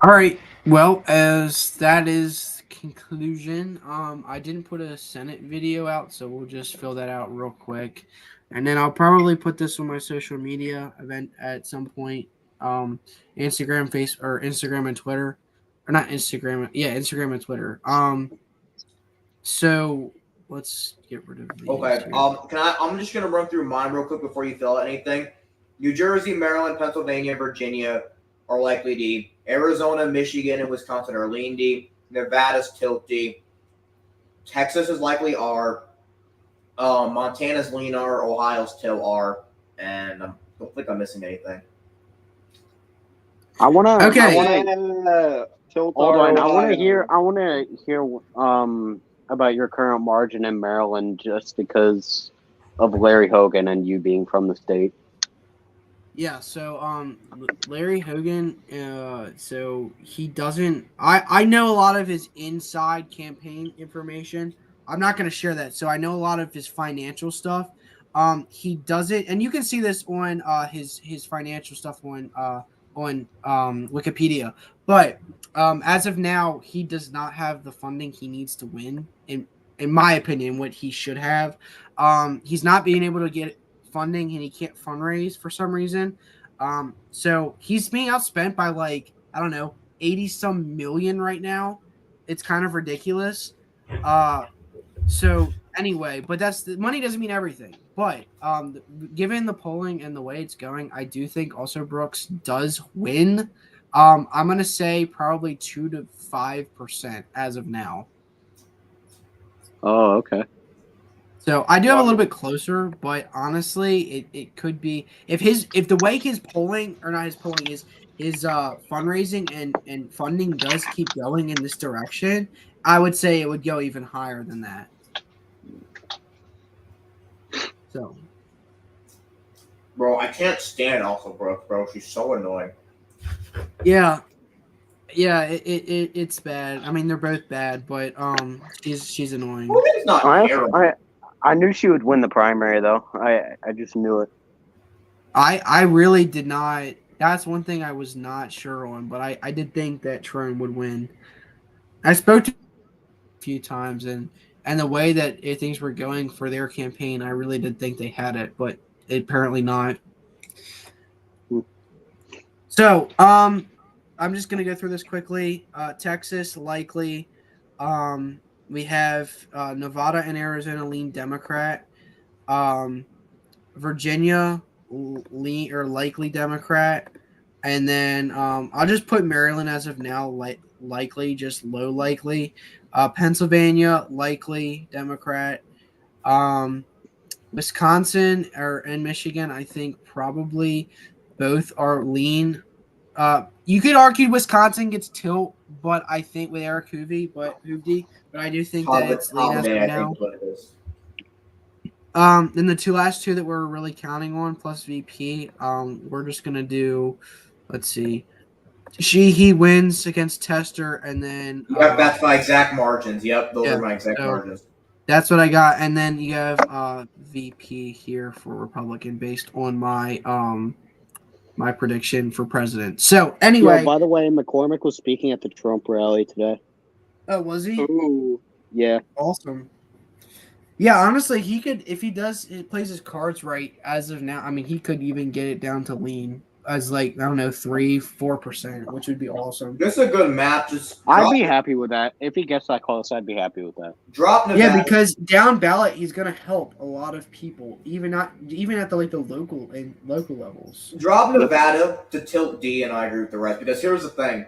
All right. Well, as that is conclusion, I didn't put a Senate video out, so we'll just fill that out real quick, and then I'll probably put this on my social media event at some point. Instagram, Instagram and Twitter, or not Instagram. Yeah, Instagram and Twitter. So let's get rid of these. Okay. here. I'm just gonna run through mine real quick before you fill out anything. New Jersey, Maryland, Pennsylvania, Virginia are likely D. Arizona, Michigan, and Wisconsin are lean D. Nevada's tilt D. Texas is likely R. Montana's lean R. Ohio's tilt R. And I don't think I'm missing anything. I wanna. Okay. Tilt Hold on. I want Ohio. to hear. About your current margin in Maryland, just because of Larry Hogan and you being from the state. Yeah, so Larry Hogan, so he doesn't I know a lot of his inside campaign information. I'm not going to share that. So I know a lot of his financial stuff. He doesn't, and you can see this on his financial stuff on Wikipedia. But as of now, he does not have the funding he needs to win in my opinion, what he should have. He's not being able to get funding and he can't fundraise for some reason. So he's being outspent by like, I don't know, 80 some million right now. It's kind of ridiculous. So anyway, but money doesn't mean everything. But given the polling and the way it's going, I do think also Brooks does win. I'm gonna say probably 2 to 5% as of now. Oh, okay. So I do have a little bit closer, but honestly, it could be if the way his polling or not his polling is his fundraising and funding does keep going in this direction, I would say it would go even higher than that. So, Bro, I can't stand also Brooke, bro. She's so annoying. yeah, it's bad. I mean, they're both bad, but she's annoying. Hogan's not terrible. I knew she would win the primary, though. I just knew it. I really did not. That's one thing I was not sure on, but I did think that Trone would win. I spoke to a few times, and the way that things were going for their campaign, I really did think they had it, but apparently not. So, I'm just going to go through this quickly. Texas, likely. We have Nevada and Arizona lean Democrat. Virginia, lean or likely Democrat. And then I'll just put Maryland as of now, likely, just low likely. Pennsylvania, likely Democrat. Wisconsin and Michigan, I think probably both are lean. You could argue Wisconsin gets tilt, but I think with Eric Hoovey, but I do think that it's lean as of now. Then the last two that we're really counting on plus VP, we're just gonna do. Let's see. He wins against Tester, and then Yep, that's my exact margins. Yep, those are my exact so margins. That's what I got, and then you have VP here for Republican based on my my prediction for president. So anyway, by the way, McCormick was speaking at the Trump rally today. Oh, was he? Ooh. Yeah. Awesome. Yeah, honestly, he could if he plays his cards right as of now. I mean, he could even get it down to lean. as like, I don't know, 3-4%, which would be awesome. This is a good map. Just I'd be happy with that. If he gets that close, I'd be happy with that. drop Nevada. Yeah, because down ballot he's gonna help a lot of people, even at the like the local levels. Drop Nevada to tilt D, and I agree with the rest. Because here's the thing,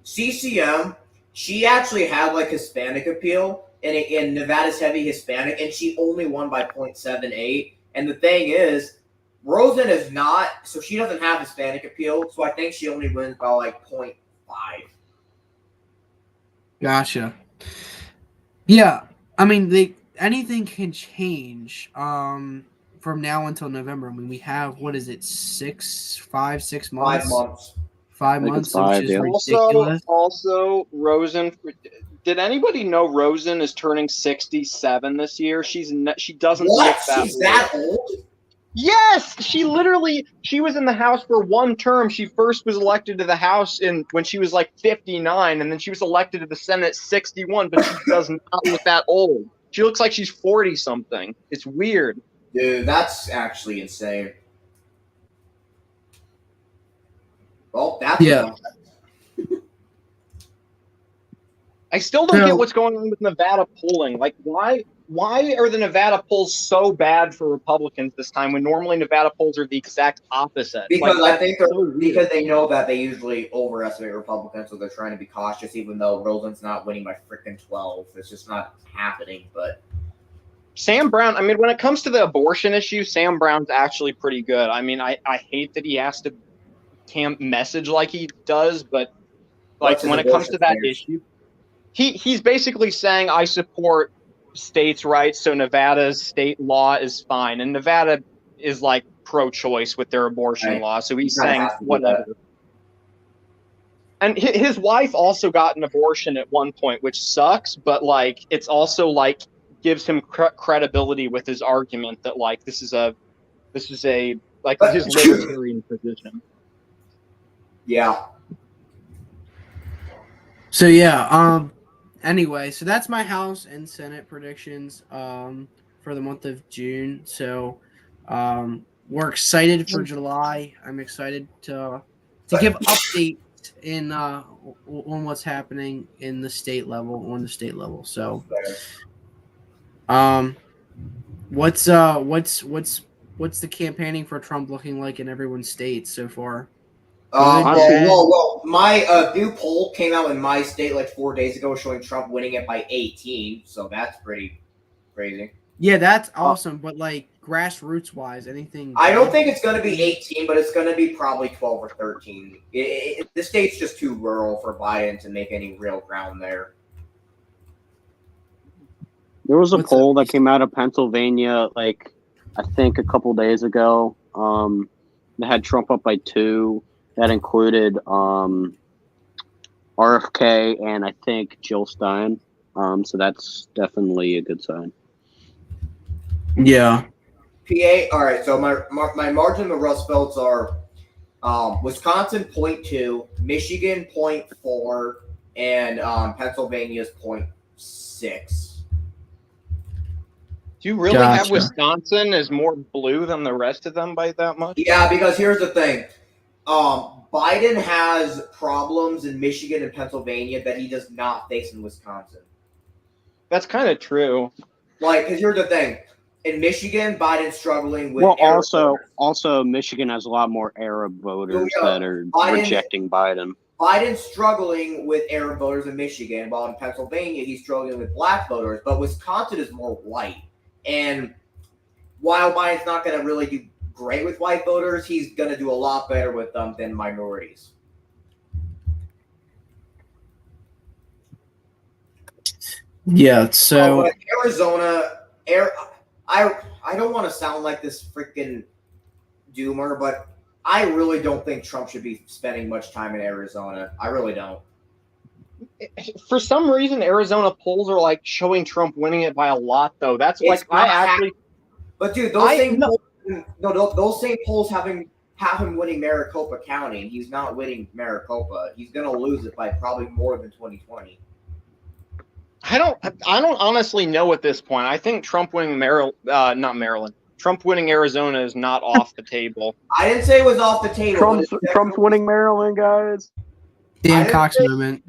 CCM, she actually had like Hispanic appeal, and Nevada's heavy Hispanic, and she only won by 0.78. And the thing is, Rosen is not, so she doesn't have Hispanic appeal. So I think she only wins by like 0.5. Gotcha. Yeah, I mean, anything can change from now until November. I mean, we have, what is it, 6 months? 5 months. 5 I think months, it's 5, which is yeah. ridiculous. Also, Rosen. Did anybody know Rosen is turning 67 this year? She doesn't What? look that She's old. that old? Yes, she was in the House for one term. She first was elected to the House when she was like 59, and then she was elected to the Senate at 61, but she does not look that old. She looks like she's 40 something. It's weird. Dude, that's actually insane. Well, that's Yeah. I still don't So- get what's going on with Nevada polling. Like, why are the Nevada polls so bad for Republicans this time when normally Nevada polls are the exact opposite? Because Like, I think that's so weird. because they know that they usually overestimate Republicans, so they're trying to be cautious. Even though Rosen's not winning by freaking 12, it's just not happening. But Sam Brown, I mean, when it comes to the abortion issue, Sam Brown's actually pretty good. I mean, I hate that he has to message like he does, but like What's his when it comes to that abortion stance? issue, he's basically saying I support states' rights, so Nevada's state law is fine, and Nevada is like pro-choice with their abortion Right. law, so he's You kinda saying have to do whatever. that. And his wife also got an abortion at one point, which sucks, but like it's also like gives him credibility with his argument that like this is a like But- his libertarian position. yeah, So yeah, anyway, so that's my House and Senate predictions for the month of June. So we're excited for July. I'm excited to give updates in on what's happening in the state level, on the state level. So what's the campaigning for Trump looking like in everyone's states so far? Honestly- well, my new poll came out in my state like 4 days ago, showing Trump winning it by 18. So that's pretty crazy. Yeah, that's awesome. But like grassroots wise, anything? I don't think it's going to be 18, but it's going to be probably 12 or 13. The state's just too rural for Biden to make any real ground there. There was a What's poll that? that came out of Pennsylvania, like I think a couple days ago. That had Trump up by 2. That included RFK and I think Jill Stein. So that's definitely a good sign. Yeah. PA, all right, so my margin of the Rust Belts are Wisconsin 0.2, Michigan 0.4, and Pennsylvania's 0.6. Do you really have Gotcha. Wisconsin as more blue than the rest of them by that much? Yeah, because here's the thing. Biden has problems in Michigan and Pennsylvania that he does not face in Wisconsin. That's kind of true. Like, because here's the thing. In Michigan, Biden's struggling with Well, Arab voters. also Michigan has a lot more Arab voters Yeah, that are Biden- rejecting Biden. Biden's struggling with Arab voters in Michigan, while in Pennsylvania, he's struggling with black voters. But Wisconsin is more white. And while Biden's not going to really do great with white voters, he's going to do a lot better with them than minorities. Yeah. So But Arizona, I don't want to sound like this freaking doomer, but I really don't think Trump should be spending much time in Arizona. I really don't. For some reason, Arizona polls are like showing Trump winning it by a lot, though. That's It's like I not actually. But dude, those same polls have him winning Maricopa County, and he's not winning Maricopa. He's gonna lose it by probably more than 2020. I don't honestly know at this point. I think Trump winning Trump winning Arizona is not off the table. I didn't say it was off the table. Trump's but it's Trump's winning Maryland, guys. Dan I Cox didn't moment.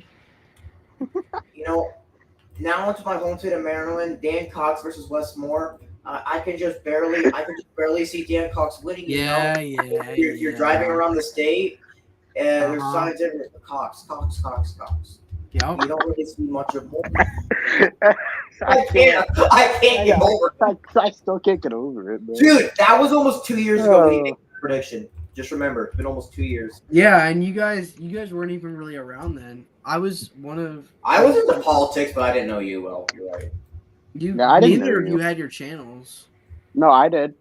You know, now into my home state of Maryland, Dan Cox versus Wes Moore. I can just barely see Dan Cox winning. You Yeah, know, yeah. if you're driving around the state, and there's Uh-huh. signs everywhere. Cox. Yep. You don't really see much of Moore. I I can't get over it. I still can't get over it, man. Dude, that was almost 2 years ago when he Oh. made the prediction. Just remember, it's been almost 2 years. Yeah, and you guys weren't even really around then. I was one of I was into politics, but I didn't know you well. You're right. you. Yeah, I didn't Neither know of you you. had your channels. No, I did.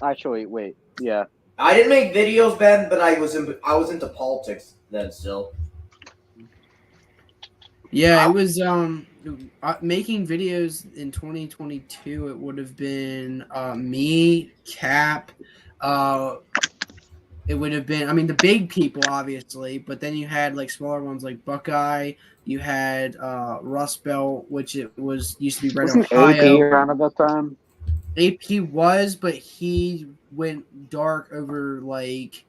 Actually, wait. Yeah. I didn't make videos, Ben, but I was into politics then still. Yeah, it was making videos in 2022. It would have been me, Cap. It would have been, I mean, the big people obviously, but then you had like smaller ones like Buckeye. You had Rust Belt, which it was used to be Red Wasn't Ohio. AP around at that time? AP was, but he went dark over like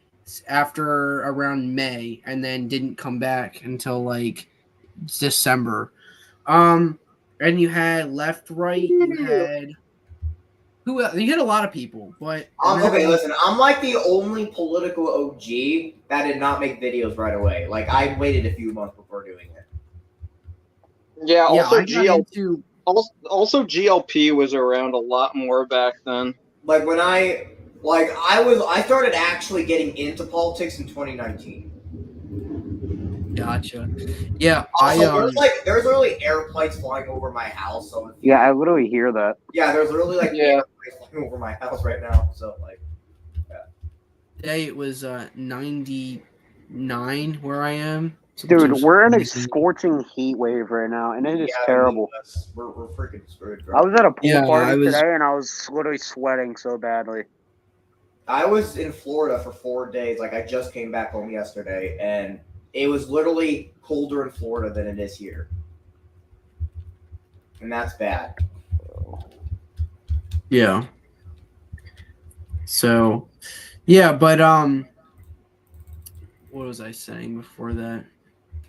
after around May, and then didn't come back until like December. And you had Left Right. You had who else? You had a lot of people, but Okay, listen, I'm like the only political OG that did not make videos right away. Like I waited a few months before doing it. Yeah. Yeah, Also, I got into also GLP was around a lot more back then. Like when I started actually getting into politics in 2019. Gotcha. Yeah, Also, there's literally airplanes flying over my house. So Yeah, I literally hear that. yeah, there's literally like Yeah. airplanes flying over my house right now. So like, today it was 99 where I am. So Dude, which is we're in a amazing. scorching heat wave right now, and it is yeah, terrible. We're freaking screwed. I was at a pool Yeah, party I was- today, and I was literally sweating so badly. I was in Florida for 4 days. Like I just came back home yesterday, and it was literally colder in Florida than it is here, and that's bad. Yeah. So, yeah, but what was I saying before that?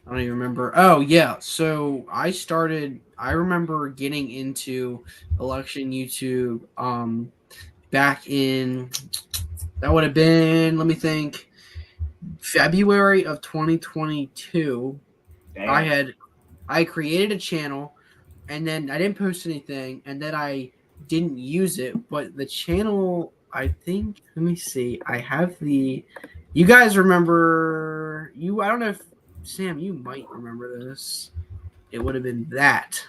I don't even remember. Oh, yeah. So I remember getting into election YouTube back in, that would have been, let me think, February of 2022. Damn. I created a channel, and then I didn't post anything, and then I didn't use it, but the channel, I think, let me see, I have you guys remember, I don't know if, Sam, you might remember this. It would have been that.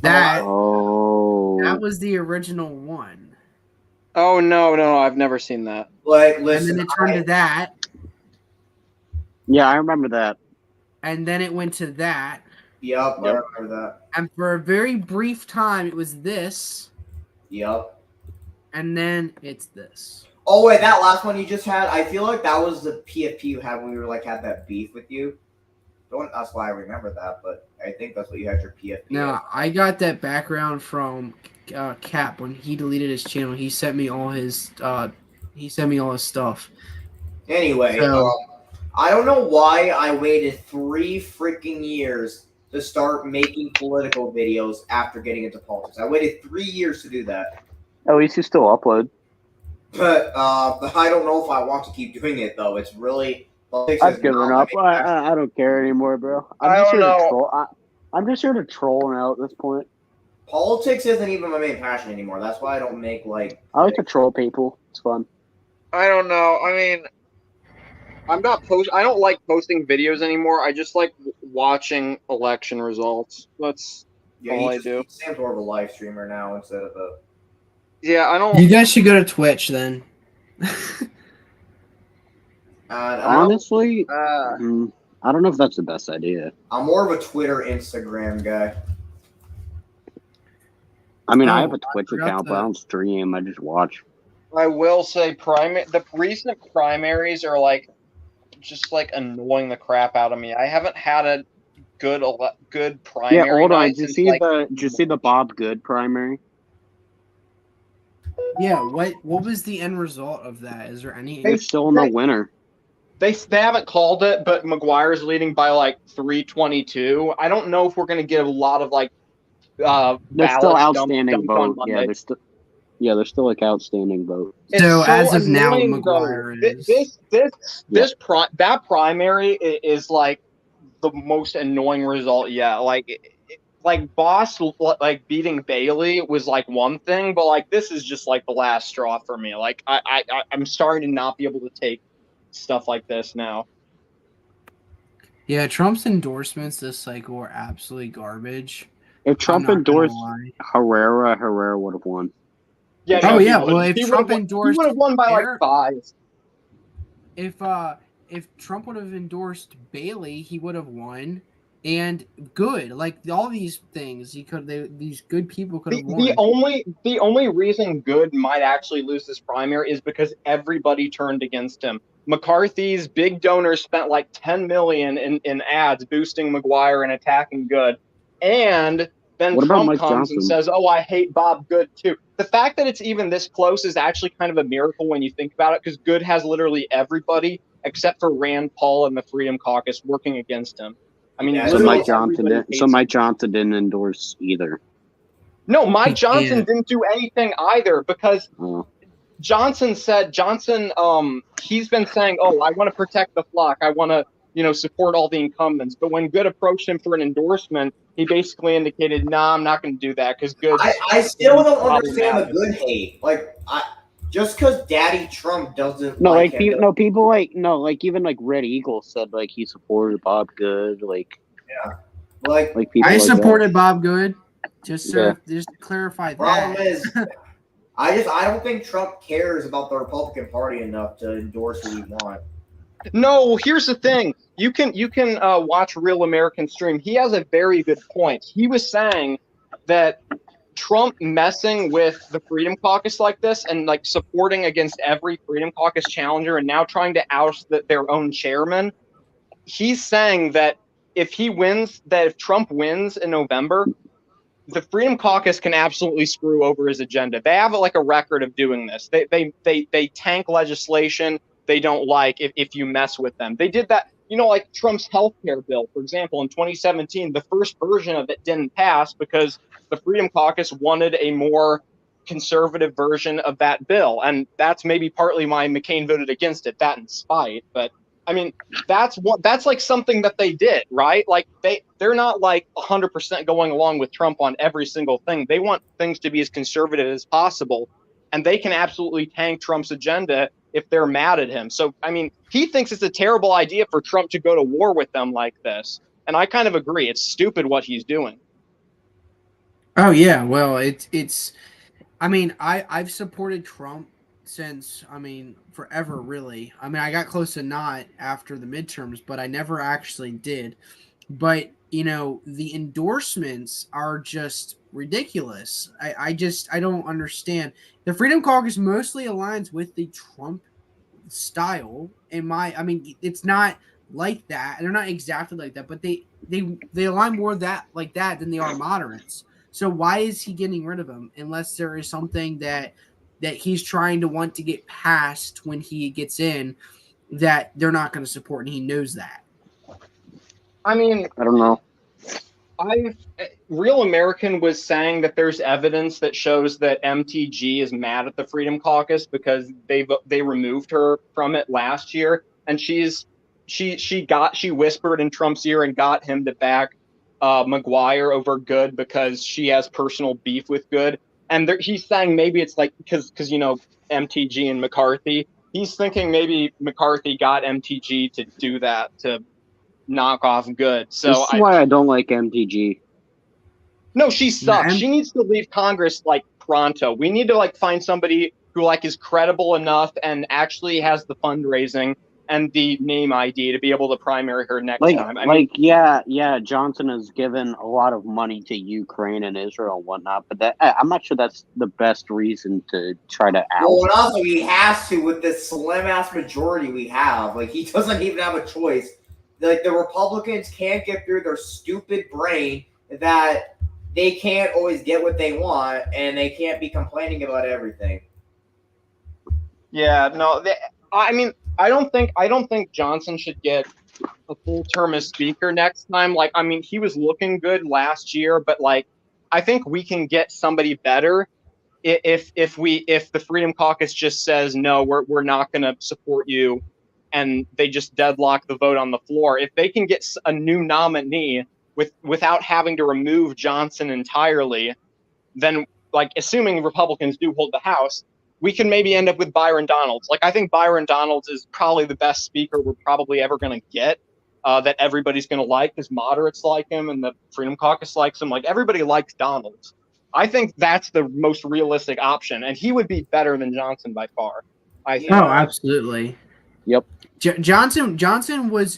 That Oh. was the original one. Oh no, I've never seen that. Like, And listen, then it turned to that, Yeah, I remember that. and then it went to that. Yep, I remember that. And for a very brief time, it was this, Yep. and then it's this. Oh wait, that last one you just had, I feel like that was the PFP you had when we were like had that beef with you. Don't ask why I remember that, but I think that's what you had your PFP. Now, I got that background from Cap when he deleted his channel. He sent me all his stuff. Anyway, So- I don't know why I waited 3 freaking years to start making political videos after getting into politics. I waited 3 years to do that. At least you still upload. But I don't know if I want to keep doing it though. It's really politics I've is given not up. my passion. I don't care anymore, bro. I just don't here to know. troll. I'm just here to troll now at this point. Politics isn't even my main passion anymore. That's why I don't make like. I like to troll people. It's fun. I don't know. I mean, I don't like posting videos anymore. I just like watching election results. That's all I do. Sam's more of a live streamer now instead of a. Yeah, I don't. You guys should go to Twitch then. Honestly, Uh, I don't know if that's the best idea. I'm more of a Twitter, Instagram guy. I mean, I Oh, have a I Twitch forgot account, but I that. don't stream. I just watch. I will say the recent primaries are like just like annoying the crap out of me. I haven't had a good primary. Yeah, hold on. night Did you since, see like, the Bob Good primary? Yeah, what was the end result of that? Is there any? There's still no winner. They haven't called it, but McGuire's leading by like 322. I don't know if we're going to get a lot of like There's still ballots outstanding dumped on vote. Yeah, Monday. there's still like outstanding vote. It's So as of now, annoying, though. McGuire is. That primary is like the most annoying result yet. Like Boss like beating Bailey was like one thing, but like this is just like the last straw for me. Like I'm starting to not be able to take stuff like this now. Yeah, Trump's endorsements this cycle were absolutely garbage. If Trump I'm not gonna endorsed lie. Herrera would have won. Yeah. Oh, no, yeah, he well, would've- if he Trump would've won- endorsed he would have won by like Eric- 5. If Trump would have endorsed Bailey, he would have won. And good, like all these things, these good people could have won. The only reason Good might actually lose this primary is because everybody turned against him. McCarthy's big donors spent like $10 million in ads boosting McGuire and attacking Good, and then What about Trump Mike comes Johnson? and says, "Oh, I hate Bob Good too." The fact that it's even this close is actually kind of a miracle when you think about it, because Good has literally everybody except for Rand Paul and the Freedom Caucus working against him. I mean, Yeah, So literally Mike Johnson everybody didn't. So hates Mike Johnson didn't endorse either. No, Mike He Johnson can't. didn't do anything either, because Oh. Johnson, he's been saying, "Oh, I want to protect the flock. I want to, support all the incumbents." But when Good approached him for an endorsement, he basically indicated, "Nah, I'm not going to do that because Good." I still don't understand the problematic. Good hate. Like, just because Daddy Trump doesn't No, like like him. people like even like Red Eagle said like he supported Bob Good. Like people. I like supported Bob Good. Just to clarify Problem that. is, I don't think Trump cares about the Republican Party enough to endorse who he wants. No, here's the thing. You can watch Real American Stream. He has a very good point. He was saying that Trump messing with the Freedom Caucus like this and like supporting against every Freedom Caucus challenger and now trying to oust their own chairman. He's saying that if Trump wins in November, the Freedom Caucus can absolutely screw over his agenda. They have like a record of doing this. They tank legislation they don't like if you mess with them. They did that, like Trump's healthcare bill, for example, in 2017. The first version of it didn't pass because the Freedom Caucus wanted a more conservative version of that bill, and that's maybe partly why McCain voted against it. That in spite, but I mean, that's like something that they did, right? Like they're not like 100% going along with Trump on every single thing. They want things to be as conservative as possible, and they can absolutely tank Trump's agenda if they're mad at him. So, I mean, he thinks it's a terrible idea for Trump to go to war with them like this, and I kind of agree. It's stupid what he's doing. Oh yeah, well, it's. I mean, I've supported Trump since, forever, really. I mean, I got close to not after the midterms, but I never actually did. But, the endorsements are just ridiculous. I don't understand. The Freedom Caucus mostly aligns with the Trump style. It's not like that. They're not exactly like that, but they align more like that than they are moderates. So why is he getting rid of them unless there is something that he's trying to want to get past when he gets in that they're not going to support, and he knows that. I mean, I don't know. Real American was saying that there's evidence that shows that MTG is mad at the Freedom Caucus because they removed her from it last year, and she whispered in Trump's ear and got him to back McGuire over Good because she has personal beef with Good. And he's saying maybe it's like because MTG and McCarthy. He's thinking maybe McCarthy got MTG to do that to knock off Good. So This is why I don't like MTG. No, she sucks. Yeah, She needs to leave Congress like pronto. We need to find somebody who is credible enough and actually has the fundraising and the name ID to be able to primary her next time. Johnson has given a lot of money to Ukraine and Israel and whatnot, but I'm not sure that's the best reason to try to out. Well, and also he has to with this slim ass majority we have. Like, he doesn't even have a choice. Like, the Republicans can't get through their stupid brain that they can't always get what they want, and they can't be complaining about everything. Yeah, no, I mean, I don't think Johnson should get a full term as speaker next time. Like, I mean, he was looking good last year, but like, I think we can get somebody better if the Freedom Caucus just says no, we're not going to support you, and they just deadlock the vote on the floor. If they can get a new nominee without having to remove Johnson entirely, then like assuming Republicans do hold the House, we can maybe end up with Byron Donalds. Like I think Byron Donalds is probably the best speaker we're probably ever going to get. That everybody's going to like because moderates like him and the Freedom Caucus likes him. Like everybody likes Donalds. I think that's the most realistic option, and he would be better than Johnson by far. I think. Oh, absolutely. Yep. Johnson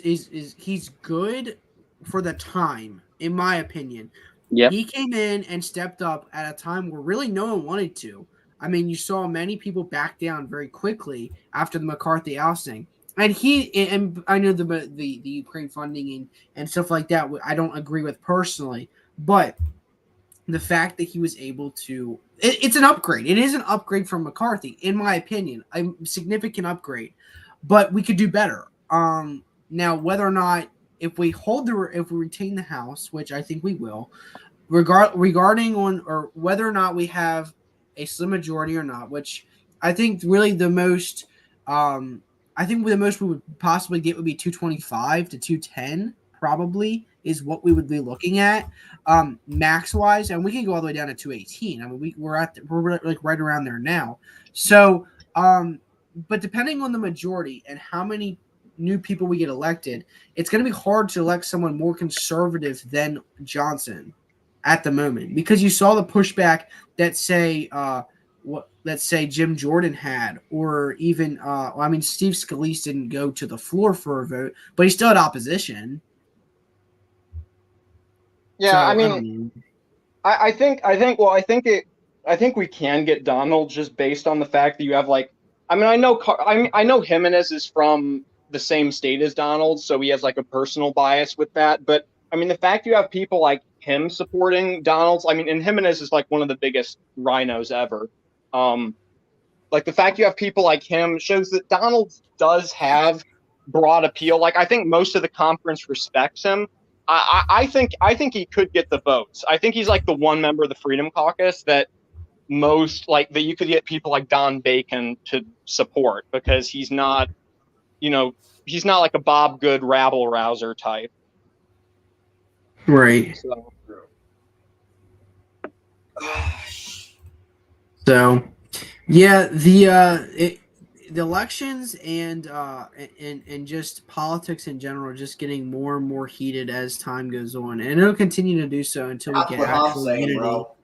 is he's good for the time, in my opinion. Yep. He came in and stepped up at a time where really no one wanted to. I mean, you saw many people back down very quickly after the McCarthy ousting. And I know the Ukraine funding and stuff like that, I don't agree with personally, but the fact that he was able to, it's an upgrade. It is an upgrade from McCarthy, in my opinion, a significant upgrade, but we could do better. Now, whether or not, if we retain the House, which I think we will, regarding on or whether or not we have a slim majority or not, which I think really the most, I think the most we would possibly get would be 225 to 210, probably is what we would be looking at, max wise, and we can go all the way down to 218. I mean, we're like right around there now. So, but depending on the majority and how many new people we get elected, it's going to be hard to elect someone more conservative than Johnson at the moment, because you saw the pushback that say Jim Jordan had, or even Steve Scalise didn't go to the floor for a vote, but he still had opposition. Yeah, So, I mean, I think we can get Donald just based on the fact that you have like, I mean, I know Jimenez is from the same state as Donald, so he has like a personal bias with that. But I mean, the fact you have people like him supporting Donald's, I mean, and Jimenez is like one of the biggest rhinos ever. Like the fact you have people like him shows that Donald does have broad appeal. Like I think most of the conference respects him. I think he could get the votes. I think he's like the one member of the Freedom Caucus that that you could get people like Don Bacon to support, because he's not like a Bob Good rabble rouser type. Right. So, yeah, the elections and just politics in general are just getting more and more heated as time goes on, and it'll continue to do so until we get actual unity. Bro.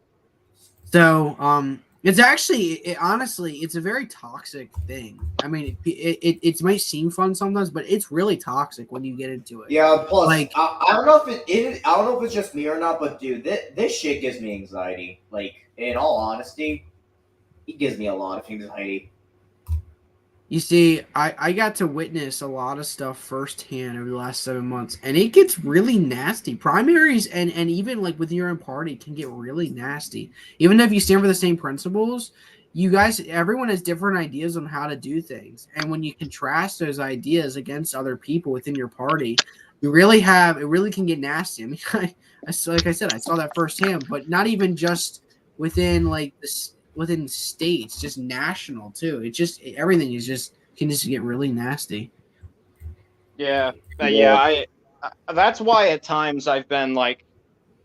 So, it's actually, honestly, it's a very toxic thing. I mean, it might seem fun sometimes, but it's really toxic when you get into it. Yeah. Plus, Like, I don't know if I don't know if it's just me or not, but dude, this shit gives me anxiety. Like, in all honesty, it gives me a lot of anxiety. you see, I got to witness a lot of stuff firsthand over the last 7 months, and it gets really nasty. Primaries and even like with your own party can get really nasty. Even if you stand for the same principles, everyone has different ideas on how to do things. And when you contrast those ideas against other people within your party, it really can get nasty. I mean, like I said, I saw that firsthand, but not even just within within states, just national too. Everything can just get really nasty. Yeah. I that's why at times I've been like,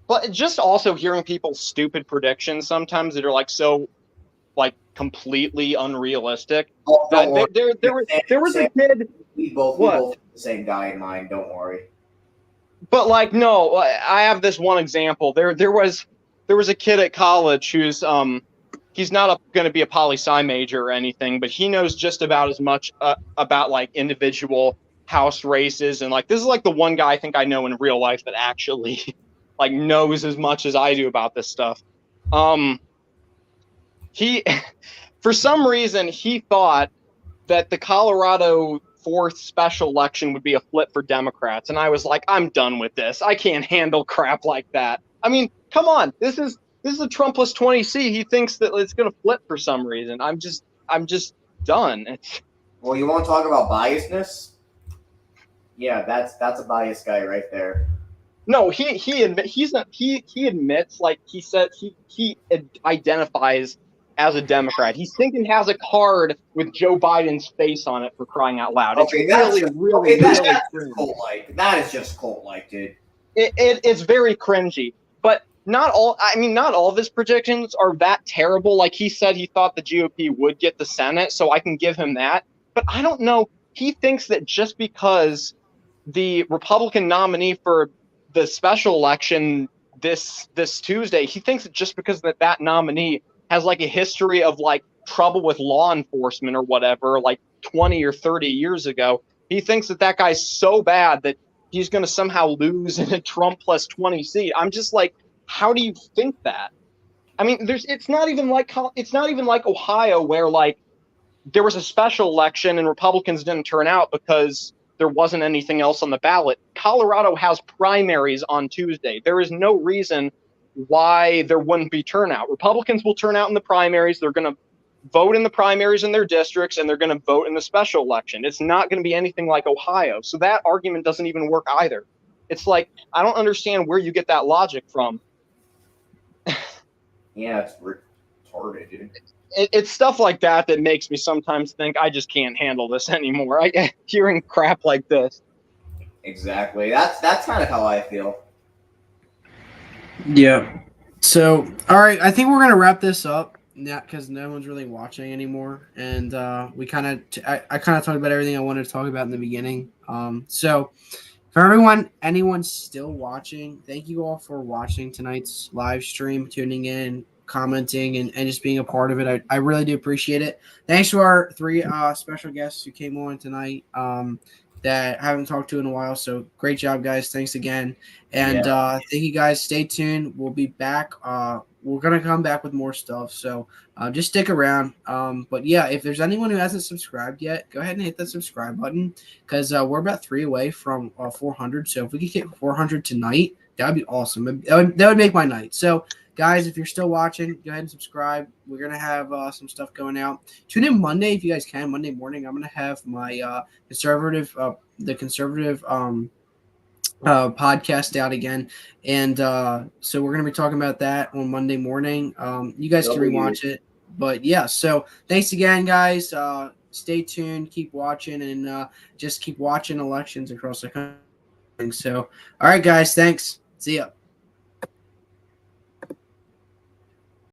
but just also hearing people's stupid predictions sometimes that are like so like completely unrealistic. Oh, don't worry. There was a kid. We both have the same guy in mind. Don't worry. But like, no, I have this one example. There was a kid at college who's he's not going to be a poli-sci major or anything, but he knows just about as much about like individual house races, and like this is like the one guy I think I know in real life that actually like knows as much as I do about this stuff. He, for some reason, he thought that the Colorado 4th special election would be a flip for Democrats, and I was like, I'm done with this. I can't handle crap like that. I mean, come on, this is a Trump plus 20C. He thinks that it's going to flip for some reason. I'm just done. Well, you want to talk about biasness? Yeah, that's a biased guy right there. No, he admits, like he said, he identifies as a Democrat. He thinking has a card with Joe Biden's face on it, for crying out loud. It's Okay, really that's cringe. just cult-like. That is just cult-like, dude. It's very cringy. But not all of his predictions are that terrible. Like he said, he thought the GOP would get the Senate, so I can give him that. But I don't know. He thinks that just because the Republican nominee for the special election this Tuesday, he thinks that just because that nominee has like a history of like trouble with law enforcement or whatever, like 20 or 30 years ago, he thinks that guy's so bad that he's going to somehow lose in a Trump plus 20 seat. I'm just like, how do you think that? I mean, it's not even like Ohio, where like there was a special election and Republicans didn't turn out because there wasn't anything else on the ballot. Colorado has primaries on Tuesday. There is no reason why there wouldn't be turnout. Republicans will turn out in the primaries. They're going to vote in the primaries in their districts, and they're going to vote in the special election. It's not going to be anything like Ohio. So that argument doesn't even work either. It's like, I don't understand where you get that logic from. Yeah, it's retarded, dude. It's stuff like that makes me sometimes think I just can't handle this anymore. Hearing crap like this. Exactly. That's kind of how I feel. Yeah. So, all right, I think we're gonna wrap this up. Because no one's really watching anymore, and I kind of talked about everything I wanted to talk about in the beginning. So for anyone still watching, thank you all for watching tonight's live stream, tuning in, commenting, and just being a part of it. I really do appreciate it. Thanks to our 3 special guests who came on tonight that I haven't talked to in a while. So great job, guys. Thanks again. And thank you guys. Stay tuned. We'll be back. We're going to come back with more stuff. So just stick around. But yeah, if there's anyone who hasn't subscribed yet, go ahead and hit that subscribe button, because we're about 3 away from 400. So if we could get 400 tonight, that would be awesome. That would make my night. So guys, if you're still watching, go ahead and subscribe. We're going to have some stuff going out. Tune in Monday if you guys can. Monday morning, I'm going to have my conservative podcast out again, and so we're going to be talking about that on Monday morning. You guys can rewatch it, but yeah, so thanks again, guys. Stay tuned, keep watching, and just keep watching elections across the country. So all right, guys, thanks. See ya.